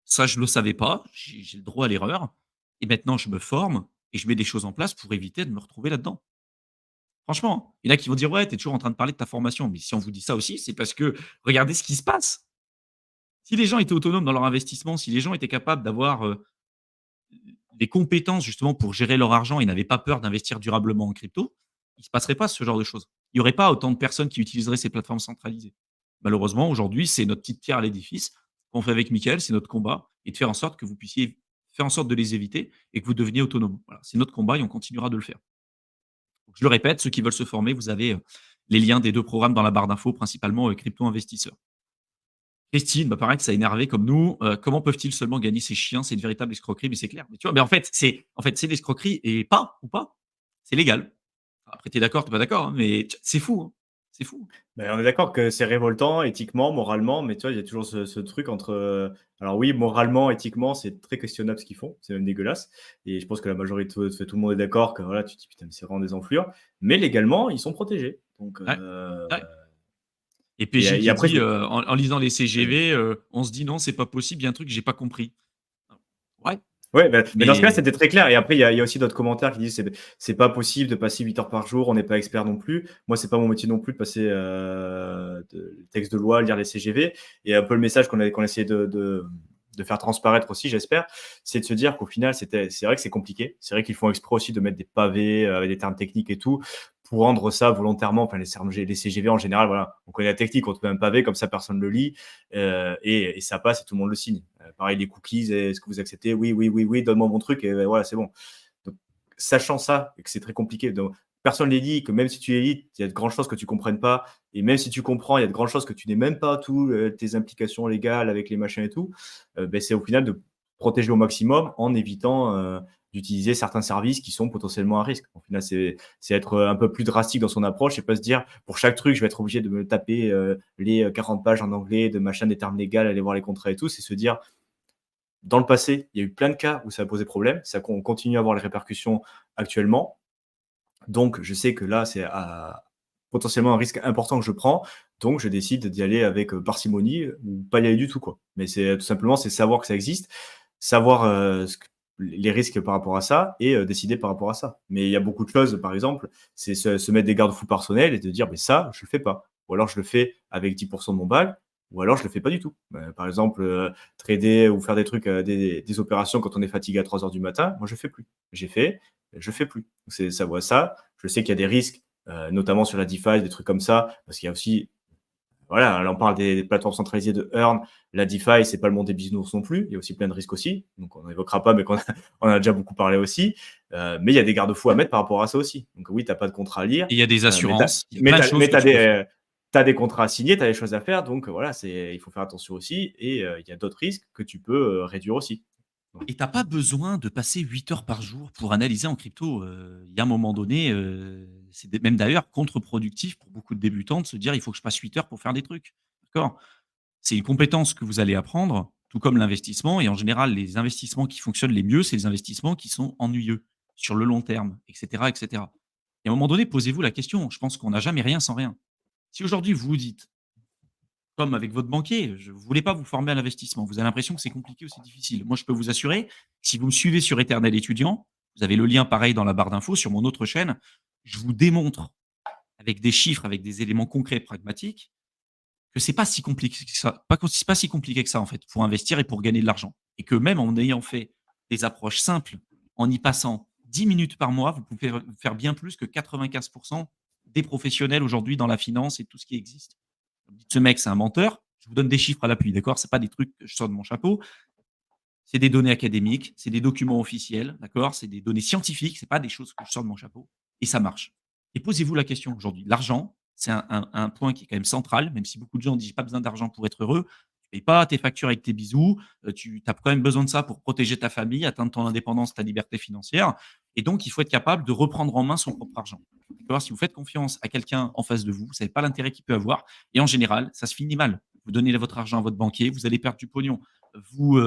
ça je le savais pas, j'ai le droit à l'erreur et maintenant je me forme et je mets des choses en place pour éviter de me retrouver là-dedans». Franchement, il y en a qui vont dire: «Ouais, tu es toujours en train de parler de ta formation». Mais si on vous dit ça aussi, c'est parce que regardez ce qui se passe. Si les gens étaient autonomes dans leur investissement, si les gens étaient capables d'avoir, des compétences justement pour gérer leur argent et n'avaient pas peur d'investir durablement en crypto, il ne se passerait pas ce genre de choses. Il n'y aurait pas autant de personnes qui utiliseraient ces plateformes centralisées. Malheureusement, aujourd'hui, c'est notre petite pierre à l'édifice qu'on fait avec Mickaël, c'est notre combat et de faire en sorte que vous puissiez faire en sorte de les éviter et que vous deveniez autonome. Voilà, c'est notre combat et on continuera de le faire. Donc, je le répète, ceux qui veulent se former, vous avez, les liens des 2 programmes dans la barre d'infos, principalement, Crypto Investisseur. Christine, bah, pareil que ça a énervé comme nous, comment peuvent-ils seulement gagner ces chiens? C'est une véritable escroquerie, mais c'est clair. Mais tu vois? Mais en fait, c'est l'escroquerie et pas ou pas, c'est légal. Après tu es d'accord, tu es pas d'accord, hein, mais c'est fou, hein. C'est fou. Ben, on est d'accord que c'est révoltant éthiquement, moralement, mais tu vois, il y a toujours ce truc entre, alors oui, moralement, éthiquement, c'est très questionnable ce qu'ils font, c'est même dégueulasse et je pense que la majorité de tout le monde est d'accord que voilà, tu te dis: «Putain, mais c'est vraiment des enflures», mais légalement, ils sont protégés donc Ouais, ouais. Et PJ et qui après dit, je en lisant les vas-y. CGV, on se dit: «Non, c'est pas possible, il y a un truc que j'ai pas compris». Ouais, Ouais, mais dans ce cas-là, mais c'était très clair et après il y a aussi d'autres commentaires qui disent: «C'est pas possible de passer 8 heures par jour, on n'est pas expert non plus». Moi, c'est pas mon métier non plus de passer, de textes de loi, lire les CGV et un peu le message qu'on a essayé de faire transparaître aussi, j'espère, c'est de se dire qu'au final, c'est vrai que c'est compliqué. C'est vrai qu'ils font exprès aussi de mettre des pavés, avec des termes techniques et tout, pour rendre ça volontairement, enfin les CGV en général, voilà, on connaît la technique, on te met un pavé comme ça personne ne le lit, et ça passe et tout le monde le signe. Pareil les cookies, est-ce que vous acceptez? Oui, oui, oui, oui, donne-moi mon truc et voilà, c'est bon. Donc sachant ça et que c'est très compliqué, donc personne ne les dit, que même si tu les lis, il y a de grandes choses que tu comprennes pas et même si tu comprends, il y a de grandes choses que tu n'aies même pas tout, tes implications légales avec les machins et tout, c'est au final de protéger au maximum en évitant, d'utiliser certains services qui sont potentiellement à risque. Au final, c'est être, un peu plus drastique dans son approche et pas se dire: «Pour chaque truc, je vais être obligé de me taper, les, 40 pages en anglais de machin, des termes légaux, aller voir les contrats et tout». C'est se dire: dans le passé, il y a eu plein de cas où ça a posé problème, ça on continue à avoir les répercussions actuellement. Donc je sais que là, c'est potentiellement un risque important que je prends, donc je décide d'y aller avec, parcimonie, ou pas y aller du tout, quoi. Mais c'est tout simplement, c'est savoir que ça existe, savoir, ce que les risques par rapport à ça et décider par rapport à ça. Mais il y a beaucoup de choses, par exemple, c'est se mettre des garde-fous personnels et de dire: «Beh, ça, je le fais pas». Ou alors je le fais avec 10 de mon bag, ou alors je le fais pas du tout. Par exemple, trader ou faire des trucs, des opérations quand on est fatigué à 3 heures du matin, moi je fais plus. J'ai fait, je fais plus. C'est ça voit ça. Je sais qu'il y a des risques, notamment sur la DeFi, des trucs comme ça, parce qu'il y a aussi, voilà, là on parle des plateformes centralisées de Earn. La DeFi, c'est pas le monde des bisounours non plus. Il y a aussi plein de risques aussi. Donc on n'évoquera pas, mais qu'on a, on a déjà beaucoup parlé aussi. Mais il y a des garde-fous à mettre par rapport à ça aussi. Donc oui, tu n'as pas de contrat à lire, et il y a des mais assurances, il y a plein de choses mais que tu peux faire. t'as des contrats à signer, tu as des choses à faire. Donc voilà, il faut faire attention aussi. Et il y a d'autres risques que tu peux réduire aussi. Voilà. Et tu as pas besoin de passer 8 heures par jour pour analyser en crypto. Il y a un moment donné, c'est même d'ailleurs contre-productif pour beaucoup de débutants de se dire: «Il faut que je passe 8 heures pour faire des trucs». D'accord? C'est une compétence que vous allez apprendre, tout comme l'investissement et en général, les investissements qui fonctionnent les mieux, c'est les investissements qui sont ennuyeux, sur le long terme et cetera et cetera. Et à un moment donné, posez-vous la question, je pense qu'on n'a jamais rien sans rien. Si aujourd'hui vous vous dites, comme avec votre banquier, je vous voulez pas vous former à l'investissement, vous avez l'impression que c'est compliqué ou c'est difficile. Moi, je peux vous assurer, si vous me suivez sur Éternel étudiant, vous avez le lien pareil dans la barre d'infos sur mon autre chaîne, je vous démontre avec des chiffres, avec des éléments concrets, pragmatiques, que c'est pas si compliqué que ça, pas c'est pas si compliqué que ça en fait pour investir et pour gagner de l'argent. Et que même en ayant fait des approches simples, en y passant 10 minutes par mois, vous pouvez faire bien plus que 95 des professionnels aujourd'hui dans la finance et tout ce qui existe. Vous dites: «Ce mec, c'est un menteur», je vous donne des chiffres à l'appui, d'accord? C'est pas des trucs que je sors de mon chapeau, c'est des données académiques, c'est des documents officiels, d'accord? C'est des données scientifiques, c'est pas des choses que je sors de mon chapeau et ça marche. Et posez-vous la question aujourd'hui, l'argent, c'est un point qui est quand même central, même si beaucoup de gens disent: «J'ai pas besoin d'argent pour être heureux». Tu payes pas tes factures avec tes bisous, tu as quand même besoin de ça pour protéger ta famille, atteindre ton indépendance, ta liberté financière et donc il faut être capable de reprendre en main son propre argent. D'accord? Si vous faites confiance à quelqu'un en face de vous, vous savez pas l'intérêt qu'il peut avoir et en général, ça se finit mal. Vous donnez votre argent à votre banquier, vous allez perdre du pognon. Vous,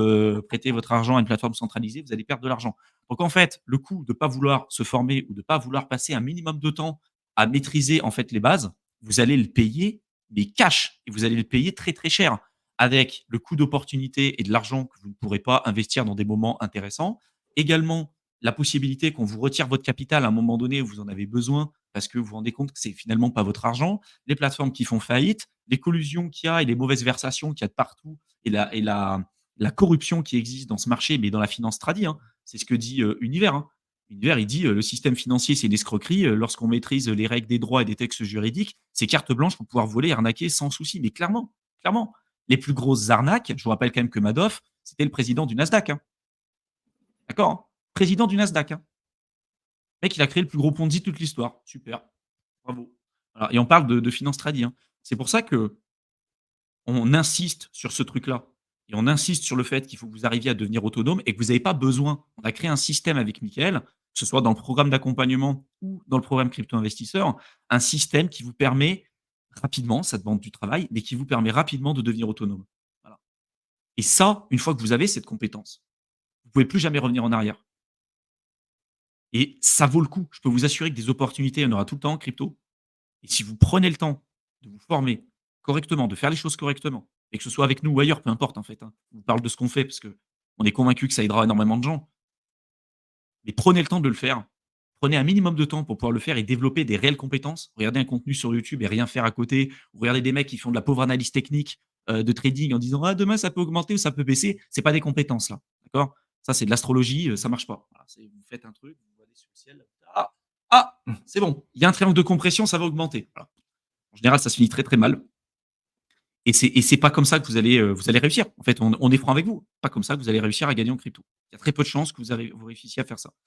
prêtez votre argent à une plateforme centralisée, vous allez perdre de l'argent. Donc en fait, le coût de ne pas vouloir se former ou de ne pas vouloir passer un minimum de temps à maîtriser en fait les bases, vous allez le payer, mais cash et vous allez le payer très, très cher avec le coût d'opportunité et de l'argent que vous ne pourrez pas investir dans des moments intéressants. Également, la possibilité qu'on vous retire votre capital à un moment donné où vous en avez besoin parce que vous vous rendez compte que c'est finalement pas votre argent. Les plateformes qui font faillite, les collusions qu'il y a et les mauvaises versations qu'il y a de partout et la corruption qui existe dans ce marché, mais dans la finance tradie, hein. C'est ce que dit Univers, hein. Univers, il dit le système financier, c'est une escroquerie. Lorsqu'on maîtrise les règles des droits et des textes juridiques, c'est carte blanche pour pouvoir voler et arnaquer sans souci. Mais clairement, clairement, les plus grosses arnaques, je vous rappelle quand même que Madoff, c'était le président du Nasdaq. Hein. D'accord, hein. Président du Nasdaq. Hein. Le mec, il a créé le plus gros Ponzi de toute l'histoire. Super. Bravo. Voilà. Et on parle de finance tradie. Hein. C'est pour ça que on insiste sur ce truc-là et on insiste sur le fait qu'il faut que vous arriviez à devenir autonome et que vous n'avez pas besoin. On a créé un système avec Mickaël, que ce soit dans le programme d'accompagnement ou dans le programme crypto investisseur, un système qui vous permet rapidement, ça demande du travail, mais qui vous permet rapidement de devenir autonome. Voilà. Et ça, une fois que vous avez cette compétence, vous pouvez plus jamais revenir en arrière. Et ça vaut le coup. Je peux vous assurer que des opportunités, il y en aura tout le temps en crypto. Et si vous prenez le temps de vous former correctement, de faire les choses correctement, et que ce soit avec nous ou ailleurs, peu importe en fait, hein. On vous parle de ce qu'on fait parce qu'on est convaincu que ça aidera énormément de gens. Mais prenez le temps de le faire. Prenez un minimum de temps pour pouvoir le faire et développer des réelles compétences. Regardez un contenu sur YouTube et rien faire à côté. Ou regardez des mecs qui font de la pauvre analyse technique de trading en disant ah demain ça peut augmenter ou ça peut baisser. C'est pas des compétences là, d'accord? Ça c'est de l'astrologie, ça marche pas. Voilà, vous faites un truc, vous voyez sur le ciel, ah ah c'est bon, il y a un triangle de compression, ça va augmenter. Voilà. En général, ça se finit très très mal. Et c'est pas comme ça que vous allez réussir. En fait, on est franc avec vous. Pas comme ça que vous allez réussir à gagner en crypto. Il y a très peu de chances que vous réussissiez à faire ça.